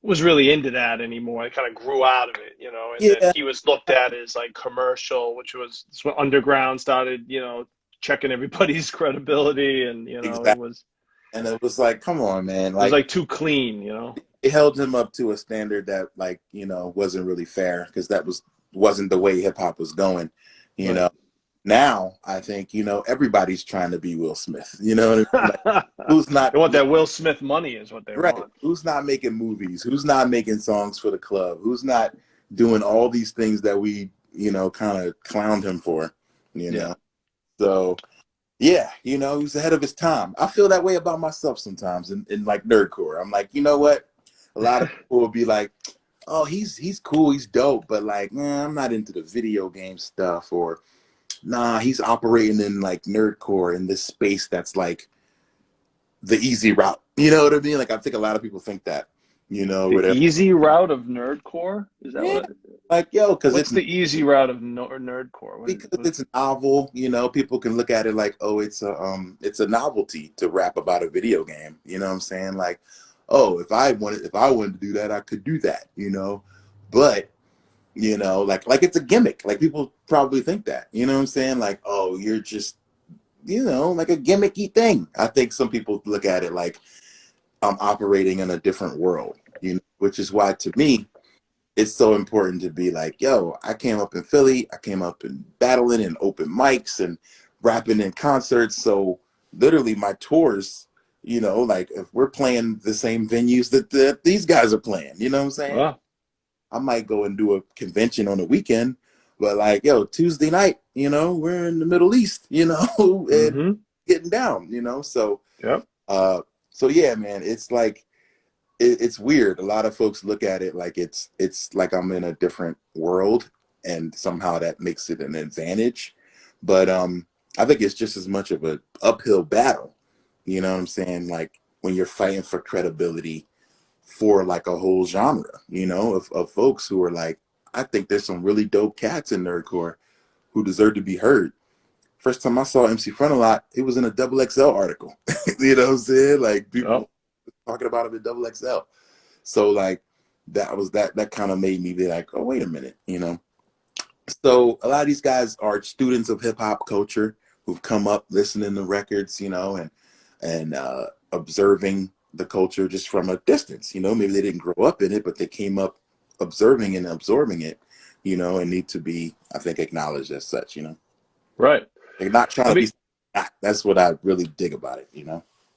was really into that anymore. It kind of grew out of it, and then
yeah,
he was looked at as like commercial, which was when Underground started, checking everybody's credibility, and
exactly. And it was like, come on, man,
it was
like
like too clean,
it held him up to a standard that, like, wasn't really fair because wasn't the way hip hop was going,
Right.
know. Now I think everybody's trying to be Will Smith. You know what I mean? Like, who's not?
They want that Will Smith money, is what they
Right.
want.
Who's not making movies? Who's not making songs for the club? Who's not doing all these things that we kind of clowned him for?
Yeah.
So yeah, he's ahead of his time. I feel that way about myself sometimes in like nerdcore. I'm like, you know what? A lot of people will be like, oh, he's cool, he's dope, but like, man, I'm not into the video game stuff, or nah, he's operating in like nerdcore in this space that's like the easy route. You know what I mean? Like I think a lot of people think that,
The
whatever.
easy route of nerdcore? Is that
Yeah,
what?
like because
What's the easy route of nerdcore?
because it's novel. People can look at it like, oh, it's a novelty to rap about a video game. You know what I'm saying? Like, oh, if I wanted to do that, I could do that. But like it's a gimmick. Like people probably think that. You know what I'm saying? Like, oh, you're just like a gimmicky thing. I think some people look at it like I'm operating in a different world. Which is why to me it's so important to be like, yo, I came up in Philly. I came up in battling and open mics and rapping in concerts. So literally my tours, like if we're playing the same venues that these guys are playing, you know what I'm saying?
Wow.
I might go and do a convention on the weekend, but like, yo, Tuesday night, we're in the Middle East, and getting down, so,
Yep.
so yeah, man, it's like, it's weird. A lot of folks look at it like it's like I'm in a different world, and somehow that makes it an advantage. But I think it's just as much of an uphill battle. You know what I'm saying? Like when you're fighting for credibility for like a whole genre, of folks who are like, I think there's some really dope cats in nerdcore who deserve to be heard. First time I saw MC Frontalot, it was in a Double XL article. You know what I'm saying? Like people talking about him in Double XL. So like that kind of made me be like, oh, wait a minute, So a lot of these guys are students of hip hop culture who've come up listening to records, and observing the culture just from a distance. Maybe they didn't grow up in it, but they came up observing and absorbing it, and need to be, I think, acknowledged as such.
Right.
They're not trying to be. That's what I really dig about it.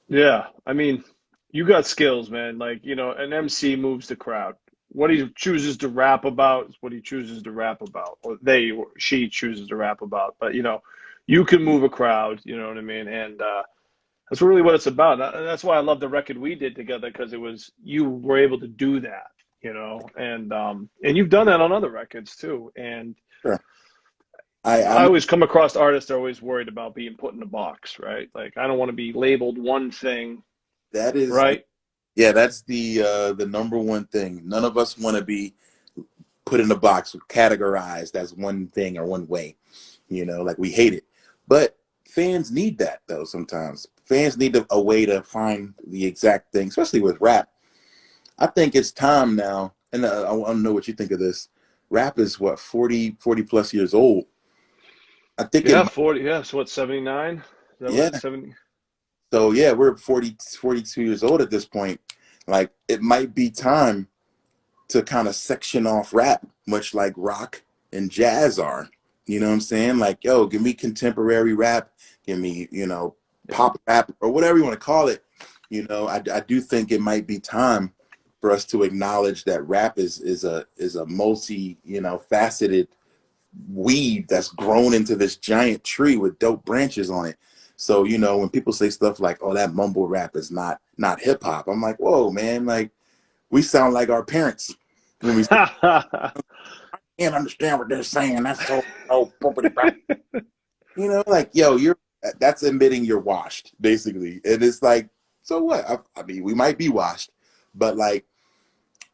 Yeah. I mean, you got skills, man. Like, an MC moves the crowd. What he chooses to rap about is what he chooses to rap about, or she chooses to rap about. But, you can move a crowd, you know what I mean? And that's really what it's about. And that's why I love the record we did together, because you were able to do that, and you've done that on other records too. And
Sure.
I always come across artists that are always worried about being put in a box, right? Like, I don't want to be labeled one thing.
That is
right.
Yeah, that's the number one thing. None of us want to be put in a box, categorized as one thing or one way. Like we hate it. But fans need that though. Sometimes fans need a way to find the exact thing, especially with rap. I think it's time now, and I want to know what you think of this. Rap is what, 40 plus years old. I think
40. Yeah, so what, 79?
Yeah.
70?
So yeah, we're 42 years old at this point. Like it might be time to kind of section off rap, much like rock and jazz are. You know what I'm saying? Like, yo, give me contemporary rap, give me, you know, pop rap or whatever you want to call it. You know, I do think it might be time for us to acknowledge that rap is a multi, you know, faceted weed that's grown into this giant tree with dope branches on it. So, you know, when people say stuff like, oh, that mumble rap is not hip hop, I'm like, whoa, man, like we sound like our parents when we can't understand what they're saying. That's so you know, like, yo, that's admitting you're washed, basically. And it's like, so what? I mean, we might be washed, but like,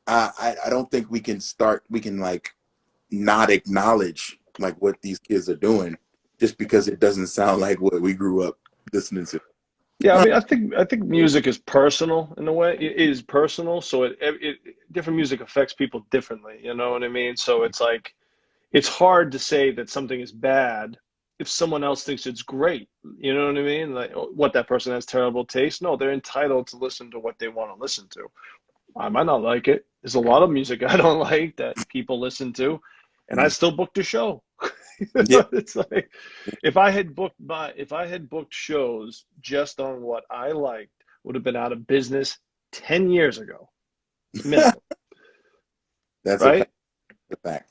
I don't think we can like not acknowledge like what these kids are doing just because it doesn't sound like what we grew up listening to.
Yeah, I mean, I think music is personal in a way. It is personal, so it different music affects people differently. You know what I mean? So it's like it's hard to say that something is bad if someone else thinks it's great. You know what I mean? Like what that person has terrible taste. No, they're entitled to listen to what they want to listen to. I might not like it. There's a lot of music I don't like that people listen to, and I still booked a show.
Yeah.
It's like if I had booked shows just on what I liked, would have been out of business 10 years ago. Minimum.
That's
right?
a fact.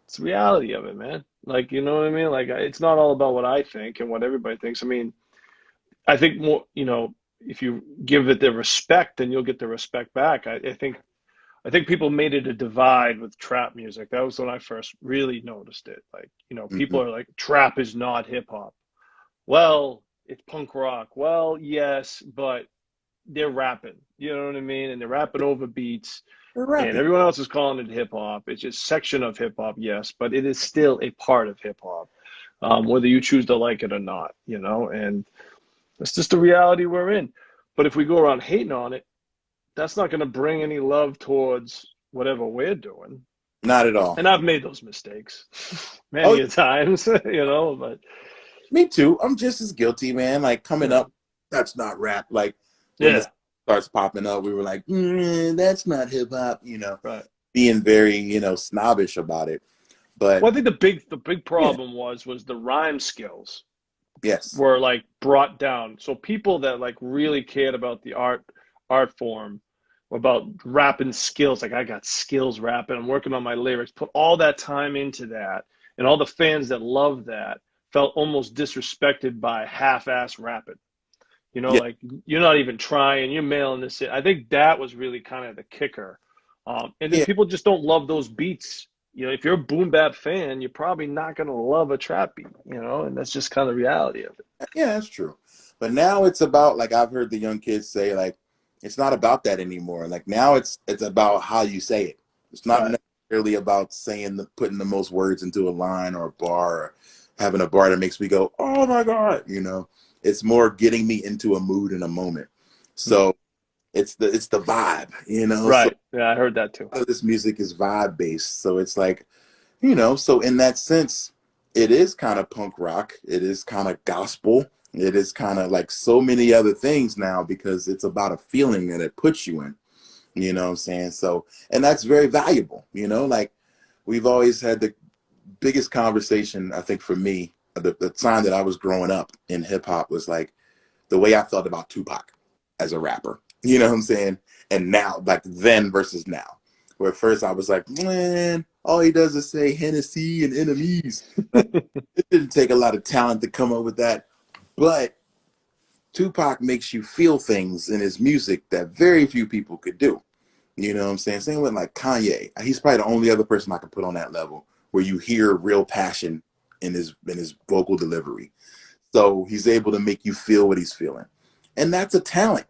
It's the reality of it, man. Like, you know what I mean? Like, it's not all about what I think and what everybody thinks. I mean, I think more, you know, if you give it the respect, then you'll get the respect back. I think people made it a divide with trap music. That was when I first really noticed it. Like, you know, people are like, trap is not hip hop. Well, it's punk rock. Well, yes, but they're rapping. You know what I mean? And they're rapping over beats. And everyone else is calling it hip hop. It's just a section of hip hop, yes, but it is still a part of hip hop, whether you choose to like it or not, you know, and that's just the reality we're in. But if we go around hating on it, that's not going to bring any love towards whatever we're doing.
Not at all.
And I've made those mistakes many a times, you know, but.
Me too. I'm just as guilty, man. Like coming up, that's not rap. Like when it starts popping up, we were like, that's not hip hop, you know, being very, you know, snobbish about it. But
well, I think the big problem was the rhyme skills.
Yes.
Were like brought down. So people that like really cared about the art form, about rapping skills, like I got skills rapping, I'm working on my lyrics, put all that time into that, and all the fans that love that felt almost disrespected by half-ass rapping. You know, like you're not even trying, you're mailing this in. I think that was really kind of the kicker. And then people just don't love those beats. You know, if you're a boom bap fan, you're probably not going to love a trap beat, you know, and that's just kind of the reality of it.
Yeah, that's true. But now it's about, like I've heard the young kids say, like, it's not about that anymore. Like now it's about how you say it. It's not necessarily about putting the most words into a line or a bar or having a bar that makes me go, oh my God, you know. It's more getting me into a mood in a moment. So it's the vibe, you know.
Right.
So,
yeah, I heard that too.
this music is vibe based. So it's like, you know, so in that sense, it is kind of punk rock. It is kind of gospel. It is kind of like so many other things now because it's about a feeling that it puts you in, you know what I'm saying? So, and that's very valuable, you know, like we've always had the biggest conversation, I think for me, the time that I was growing up in hip hop was like the way I felt about Tupac as a rapper, you know what I'm saying? And now, like then versus now, where at first I was like, man, all he does is say Hennessy and enemies. It didn't take a lot of talent to come up with that. But Tupac makes you feel things in his music that very few people could do. You know what I'm saying? Same with like Kanye. He's probably the only other person I could put on that level where you hear real passion in his vocal delivery. So he's able to make you feel what he's feeling. And that's a talent.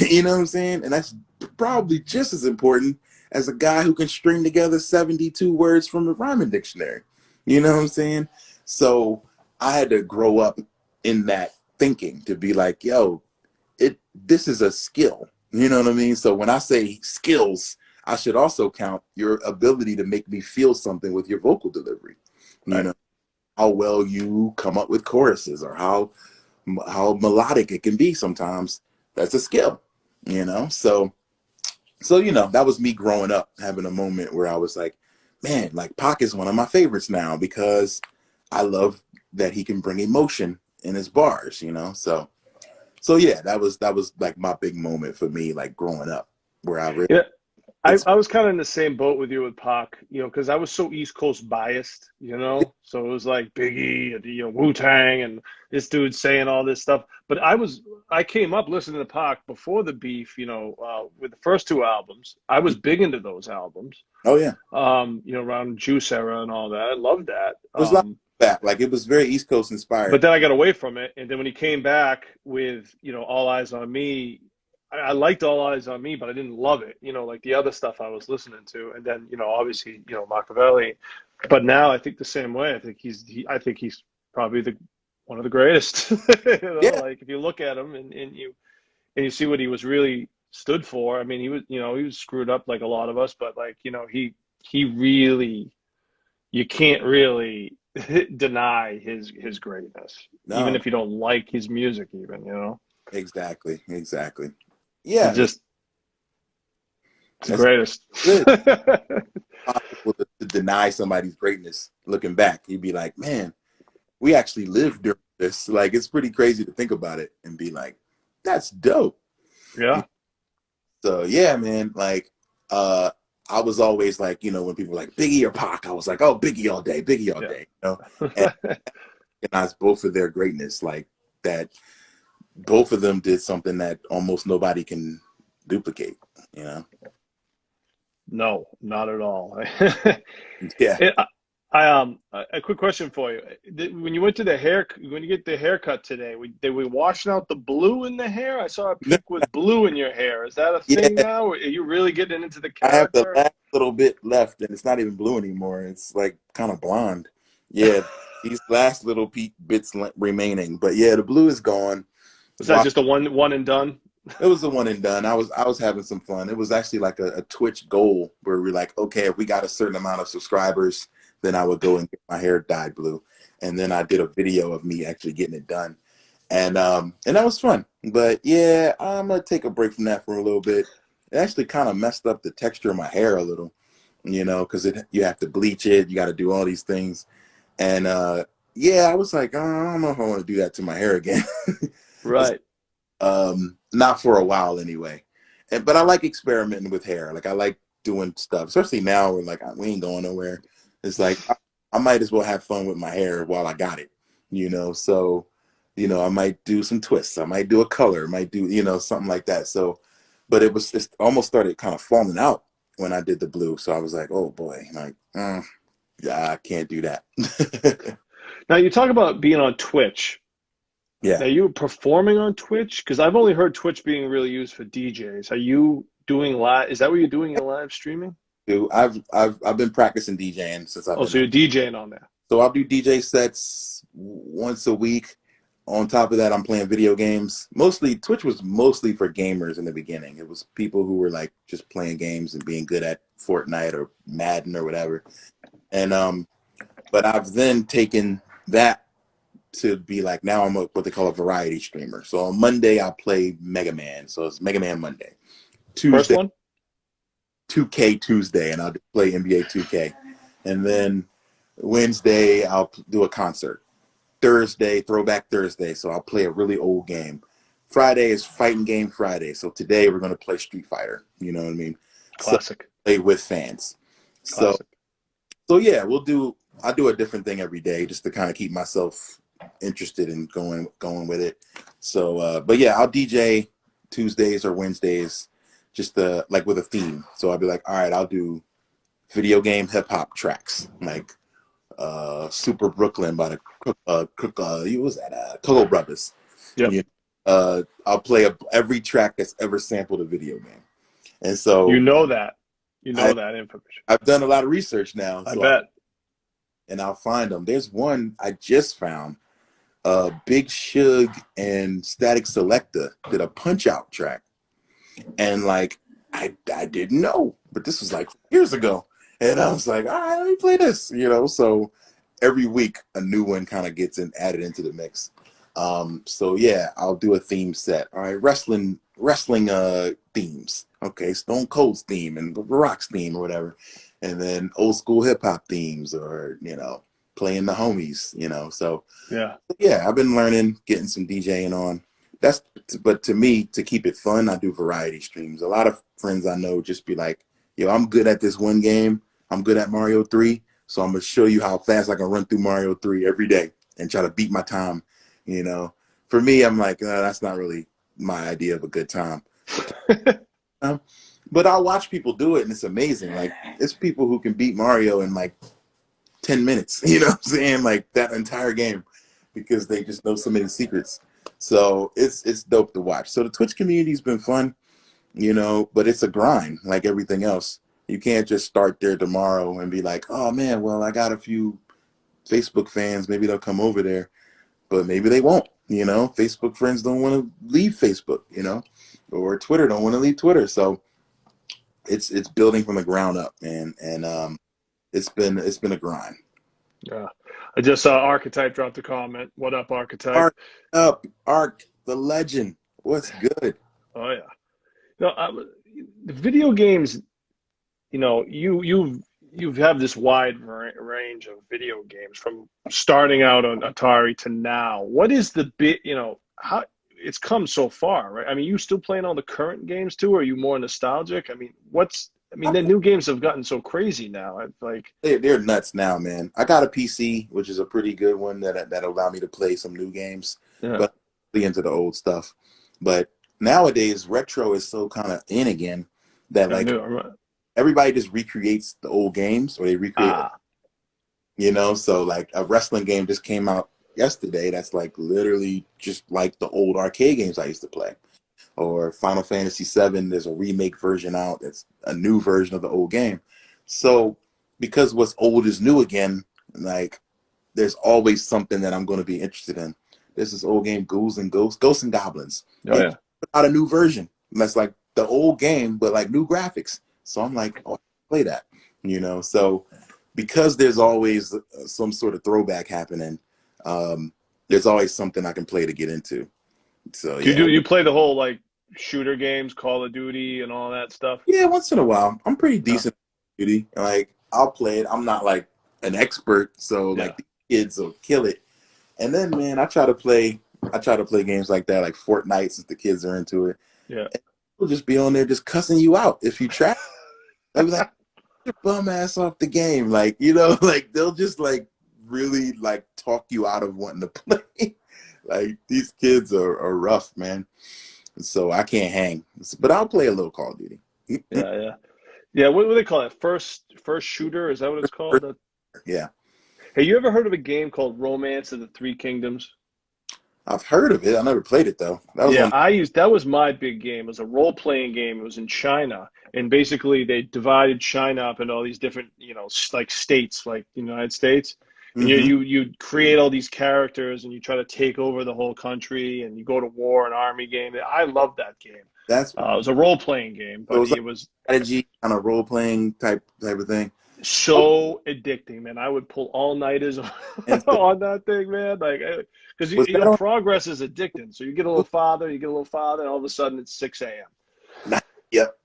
You know what I'm saying? And that's probably just as important as a guy who can string together 72 words from the rhyming dictionary. You know what I'm saying? So I had to grow up in that thinking to be like, yo, this is a skill. You know what I mean? So when I say skills, I should also count your ability to make me feel something with your vocal delivery. You know, how well you come up with choruses or how melodic it can be sometimes. That's a skill, you know? So So, you know, that was me growing up, having a moment where I was like, man, like Pac is one of my favorites now because I love that he can bring emotion in his bars, you know? So yeah, that was like my big moment for me, like growing up, where I really,
Yeah,
it's,
I was kind of in the same boat with you with Pac, because I was so East Coast biased. So it was like Biggie and Wu Tang and this dude saying all this stuff. But I came up listening to Pac before the beef, with the first two albums. I was big into those albums,
oh yeah,
around Juice era and all that. I loved that.
it was like that, like it was very East Coast
But
inspired.
then I got away from it, and then when he came back with All Eyes on Me, I liked All Eyes on Me, but I didn't love it. Like the other stuff I was listening to, and then obviously Machiavelli. But now I think the same way. I think he's probably the one of the greatest.
Yeah,
Like if you look at him and you see what he was really stood for. I mean, he was screwed up like a lot of us, but like he really, you can't really deny his greatness, even
no,
if you don't like his music. Even
exactly.
he
Yeah,
just it's the
that's
greatest.
good. Possible to deny somebody's greatness. Looking back, you'd be like, man, we actually lived during this. Like, it's pretty crazy to think about it and be like, that's dope.
Yeah.
So yeah, man, like I was always like, when people were like Biggie or Pac, I was like, oh, Biggie all
Yeah.
day, and recognize both of their greatness, like that both of them did something that almost nobody can duplicate, you know?
No, not at all.
Yeah.
A quick question for you. When you went to when you get the haircut today, they were washing out the blue in the hair? I saw a pic with blue in your hair. Is that a thing
Yeah,
now? Are you really getting into the
I have the
character?
last little bit left and it's not even blue anymore. It's like kind of blonde. Yeah, these last little bits remaining. But yeah, the blue is gone.
Is that just a one and done?
It was a one and done. I was having some fun. It was actually like a Twitch goal where we're like, okay, if we got a certain amount of subscribers, then I would go and get my hair dyed blue. And then I did a video of me actually getting it done. And that was fun. But yeah, I'm gonna take a break from that for a little bit. It actually kind of messed up the texture of my hair a little, because you have to bleach it, you got to do all these things. And yeah, I was like, oh, I don't know if I want to do that to my hair again.
Right.
Not for a while anyway. But I like experimenting with hair. Like I like doing stuff, especially now where like we ain't going nowhere. It's like I might as well have fun with my hair while I got it, So, I might do some twists. I might do a color. Might do something like that. So, but it almost started kind of falling out when I did the blue. So I was like, oh boy, like yeah, I can't do that.
Now you talk about being on Twitch.
Yeah.
Are you performing on Twitch? Because I've only heard Twitch being really used for DJs. Are you doing live? Is that what you're doing in live streaming?
I've been practicing DJing since I've
Oh,
been
so you're DJing on there.
So I'll do DJ sets once a week. On top of that, I'm playing video games. Twitch was mostly for gamers in the beginning. It was people who were like just playing games and being good at Fortnite or Madden or whatever. And but I've then taken that to be like, now I'm what they call a variety streamer. So on Monday I'll play Mega Man. So it's Mega Man Monday.
First
Tuesday,
one?
2K Tuesday, and I'll play NBA 2K. And then Wednesday I'll do a concert. Thursday, Throwback Thursday, so I'll play a really old game. Friday is Fighting Game Friday, so today we're going to play Street Fighter. You know what I mean?
Classic.
So play with fans.
Classic.
So yeah, I do a different thing every day just to kind of keep myself interested in going with it. So, but yeah, I'll DJ Tuesdays or Wednesdays, just like with a theme. So I'll be like, all right, I'll do video game hip hop tracks, like Super Brooklyn by the Coco Brothers.
Yep.
I'll play every track that's ever sampled a video game, and so
You know that information.
I've done a lot of research now.
I bet.
And I'll find them. There's one I just found. Big Suge and Static Selecta did a Punch Out track, and like I didn't know, but this was like years ago. And I was like, all right, let me play this, So every week a new one kind of gets added into the mix. So yeah, I'll do a theme set. All right, wrestling themes. Okay, Stone Cold's theme and Rock's theme or whatever, and then old school hip hop themes, or playing the homies. So
Yeah.
yeah, I've been learning, getting some DJing on. But to me, to keep it fun, I do variety streams. A lot of friends I know just be like, yo, I'm good at this one game. I'm good at Mario 3. So I'm going to show you how fast I can run through Mario 3 every day and try to beat my time. For me, I'm like, that's not really my idea of a good time. But I'll watch people do it, and it's amazing. Like, it's people who can beat Mario in like 10 minutes, you know what I'm saying? Like that entire game, because they just know so many secrets. So it's dope to watch. So the Twitch community's been fun, but it's a grind like everything else. You can't just start there tomorrow and be like, oh man, well, I got a few Facebook fans, maybe they'll come over there, but maybe they won't. Facebook friends don't want to leave Facebook, or Twitter don't want to leave Twitter. So it's building from the ground up, man. And it's been a grind.
Yeah. I just saw Archetype dropped a comment. What up, Archetype?
Arc, the legend. What's good?
Oh yeah. No, the video games. You have this wide range of video games from starting out on Atari to now. What is the bit? How it's come so far, right? I mean, you still playing all the current games too, or are you more nostalgic? I mean, the new games have gotten so crazy now.
They're nuts now, man. I got a PC, which is a pretty good one that allow me to play some new games,
Yeah.
but I'm really into the old stuff. But nowadays, retro is so kind of in again that everybody just recreates the old games, or they recreate, so like a wrestling game just came out yesterday. That's like literally just like the old arcade games I used to play. Or Final Fantasy VII, there's a remake version out. That's a new version of the old game. So because what's old is new again, like there's always something that I'm going to be interested in. There's this old game, Ghosts and Goblins.
Oh yeah.
Out a new version. And that's like the old game, but like new graphics. So I'm like, oh, I play that. So because there's always some sort of throwback happening, there's always something I can play to get into. So yeah.
You play the whole like shooter games, Call of Duty, and all that stuff?
Yeah, once in a while. I'm pretty decent at Duty. Like I'll play it. I'm not like an expert, so like the kids will kill it. And then man, I try to play games like that, like Fortnite, since the kids are into it.
Yeah.
And we'll just be on there just cussing you out if you try. I'll be like, get your bum ass off the game. Like, like they'll just like really like talk you out of wanting to play. Like these kids are rough, man. So I can't hang, but I'll play a little Call of Duty.
Yeah. What do they call it? First shooter? Is that what it's called?
Yeah.
Hey, you ever heard of a game called Romance of the Three Kingdoms?
I've heard of it. I never played it though.
That was my big game. It was a role-playing game. It was in China, and basically they divided China up into all these different, like states, like the United States. And you create all these characters, and you try to take over the whole country, and you go to war, an army game. I love that game.
It
was a role-playing game, but it was
strategy kind of role-playing type of thing.
So addicting, man. I would pull all-nighters on that thing, man. Like, because progress is addicting. So you get a little farther, and all of a sudden it's 6 a.m.
Yep.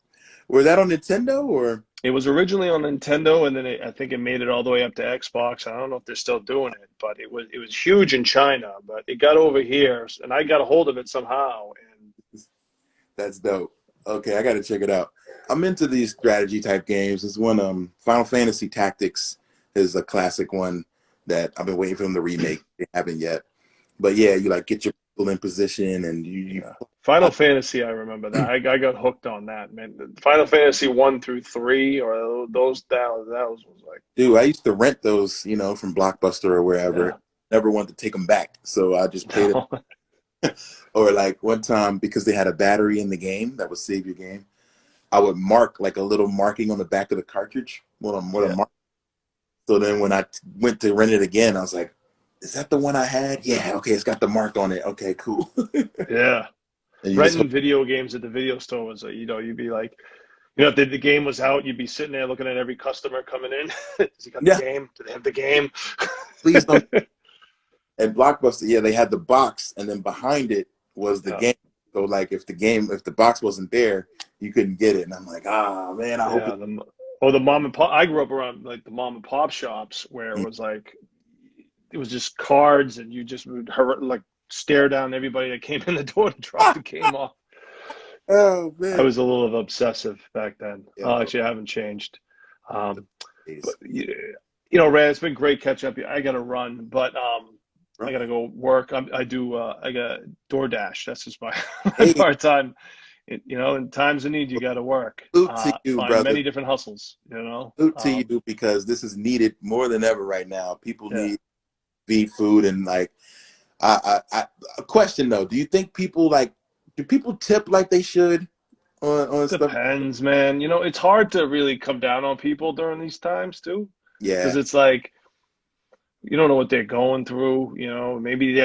Was that on Nintendo or?
It was originally on Nintendo, and then I think it made it all the way up to Xbox. I don't know if they're still doing it, but it was huge in China. But it got over here, and I got a hold of it somehow. And
that's dope. Okay, I got to check it out. I'm into these strategy type games. There's one, Final Fantasy Tactics is a classic one that I've been waiting for them to remake. They haven't yet. But yeah, you like get your people in position, and you
Final Fantasy, I remember that. I got hooked on that, man. Final Fantasy 1 through 3, or those that was like.
Dude, I used to rent those, from Blockbuster or wherever. Yeah. Never wanted to take them back, so I just paid it. Or like one time, because they had a battery in the game that would save your game, I would mark like a little marking on the back of the cartridge. So then when I went to rent it again, I was like, is that the one I had? Yeah, okay, it's got the mark on it. Okay, cool.
Yeah. Renting video games at the video store was, you'd be like, if the game was out, you'd be sitting there looking at every customer coming in. Does he got the game? Do they have the game?
Please don't. At Blockbuster, they had the box, and then behind it was the game. So like if the box wasn't there, you couldn't get it. And I'm like, ah, man, I hope
Yeah, the mom and pop. I grew up around like the mom and pop shops where it was like it was just cards, and you just would like stare down everybody that came in the door to drop the game off.
Oh
I
man.
was a little obsessive back then.
Yeah.
Actually, I haven't changed.
Jeez.
But Ray, it's been great catching up. I got to run, but I got to go work. I got DoorDash. That's just my
Hey,
part time. In times of need, you got to work.
salute to you,
Find
brother.
many different hustles.
Salute to you, because this is needed more than ever right now. People
Yeah.
need feed food, and like, a question though: do you think do people tip like they should on stuff?
Depends, man. It's hard to really come down on people during these times too,
Yeah,
because it's like you don't know what they're going through. Maybe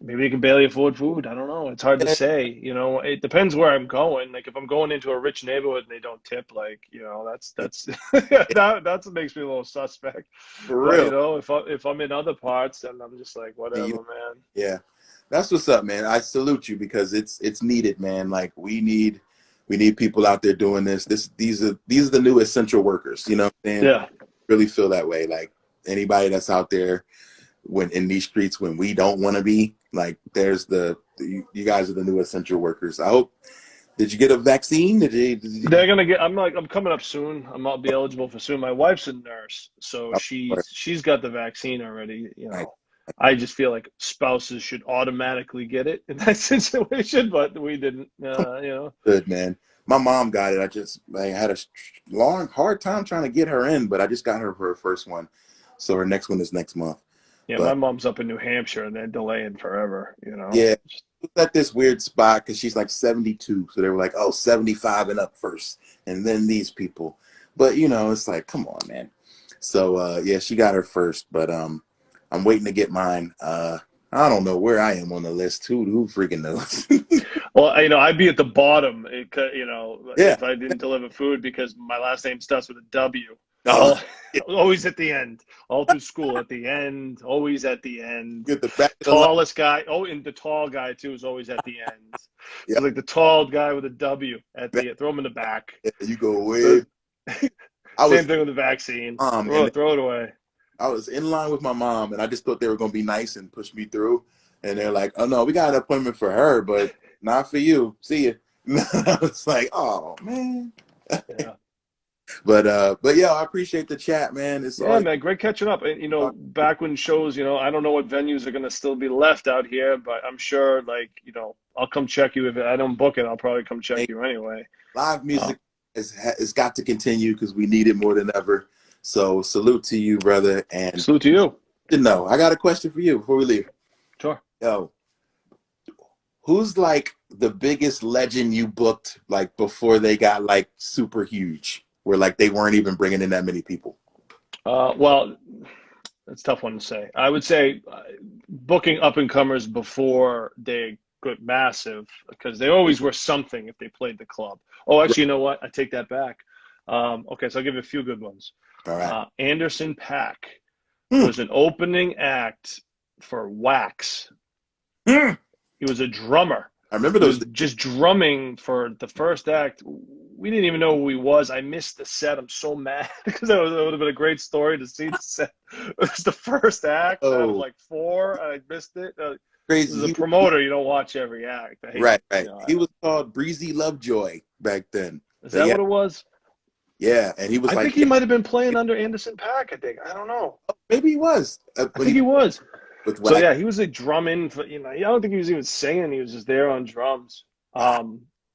maybe they can barely afford food. I don't know. It's hard to say. It depends where I'm going. Like if I'm going into a rich neighborhood and they don't tip, like that's that makes me a little suspect.
for real.
But if I'm in other parts, then I'm just like whatever, man.
Yeah, that's what's up, man. I salute you, because it's needed, man. Like we need people out there doing this. These are the new essential workers. You know what I'm saying?
Yeah.
Really feel that way. Like anybody that's out there when in these streets when we don't want to be, like there's you guys are the new essential workers. Did you get a vaccine?
They're gonna get. I'm coming up soon. I'll be eligible for soon. My wife's a nurse, so she's got the vaccine already.
Right.
I just feel like spouses should automatically get it in that situation, but we didn't.
Good, man. My mom got it. I had a hard time trying to get her in, but I just got her for her first one, so her next one is next month.
Yeah, my mom's up in New Hampshire, and they're delaying forever.
Yeah, she's at this weird spot because she's like 72, so they were like, 75 and up first, and then these people. But it's like, come on, man. So yeah, she got her first, but I'm waiting to get mine. I don't know where I am on the list. Who freaking knows?
Well, I'd be at the bottom, if I didn't deliver food, because my last name starts with a W.
Oh,
always at the end. All through school, at the end. Always at the end.
get the back.
Tallest guy. Oh, and the tall guy too is always at the end.
Yeah.
It's like the tall guy with a W at the throw him in the back.
Yeah, you go away.
Same thing with the vaccine. Throw it away.
I was in line with my mom, and I just thought they were going to be nice and push me through. And they're like, "Oh no, we got an appointment for her, but not for you. See you." I was like, "Oh man."
Yeah.
But yeah, I appreciate the chat, man.
Man, great catching up. And back when shows, I don't know what venues are going to still be left out here, but I'm sure, I'll come check you if I don't book it. I'll probably come check you anyway.
Live music has got to continue because we need it more than ever. So salute to you, brother, and
salute to you.
I got a question for you before we leave.
Sure.
Yo, who's like the biggest legend you booked like before they got like super huge, where like they weren't even bringing in that many people?
Well, that's a tough one to say. I would say booking up and comers before they got massive, because they always were something if they played the club. Oh, actually, you know what? I take that back. Okay, so I'll give you a few good ones.
All right.
Anderson .Paak was an opening act for Wax. He was a drummer.
I remember those.
Just drumming for the first act. We didn't even know who he was. I missed the set. I'm so mad because it would have been a great story to see the set. It was the first act out of like 4, and I missed it.
Crazy.
As a promoter, you don't watch every act.
Right. He was called Breezy Lovejoy back then.
Is that what it was?
Yeah, and he was
I think he might have been playing under Anderson .Paak, I think. I don't know.
Maybe he was.
I think he was.
So
yeah, he was like drumming for, I don't think he was even singing. He was just there on drums.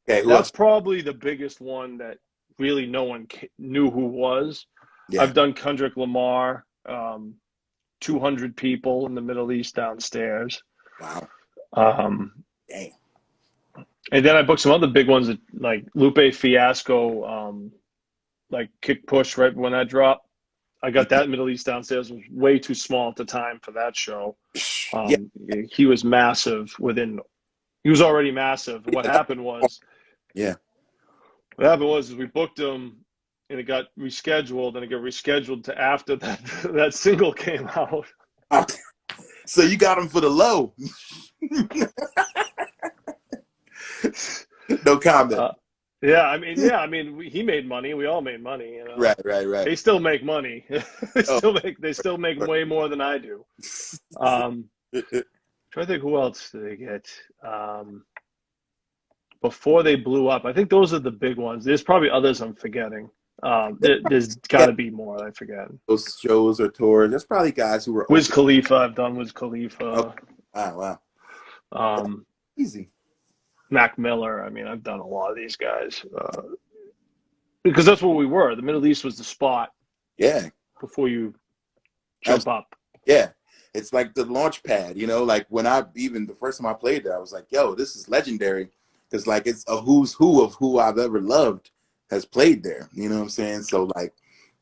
That's probably the biggest one that really no one knew who was. Yeah. I've done Kendrick Lamar, 200 people in the Middle East downstairs.
Wow.
Dang. And then I booked some other big ones that, like Lupe Fiasco, like Kick Push right when that dropped. I got that Middle East downstairs. It was way too small at the time for that show. He was massive he was already massive. What happened was we booked him and it got rescheduled, and it got rescheduled to after that single came out.
So you got him for the low. No comment.
Yeah, I mean, he made money. We all made money, you know.
Right.
They still make money. They
Oh.
still make way more than I do. Trying to think who else did they get before they blew up. I think those are the big ones. There's probably others I'm forgetting. There's got to be more I forget.
Those shows or tours. There's probably guys who were
Wiz Khalifa. I've done Wiz Khalifa.
Oh, wow. Easy.
Mac Miller. I mean, I've done a lot of these guys because that's where we were. The Middle East was the spot.
Yeah.
Before you jump up.
Yeah. It's like the launch pad, you know, like when the first time I played there, I was like, yo, this is legendary. Because like it's a who's who of who I've ever loved has played there. You know what I'm saying? So like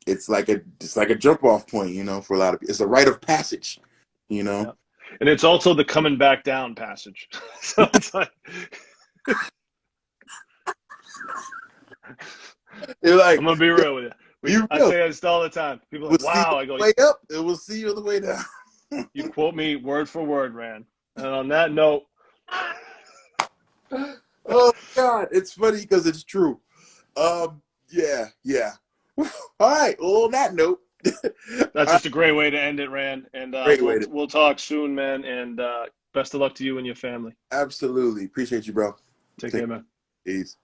it's like a jump off point, you know, for a lot of people. It's a rite of passage, you know.
Yeah. And it's also the coming back down passage. So it's like
you're like,
I'm gonna be real with you. I say this all the time. People are like, wow, I go,
way up, and we'll see you on the way down.
You quote me word for word, Rand. And on that note,
oh God, it's funny because it's true. Yeah. All right. Well, on that note,
that's just a great way to end it, Rand. And we'll talk soon, man. And best of luck to you and your family.
Absolutely. Appreciate you, bro.
Take care, man.
Peace.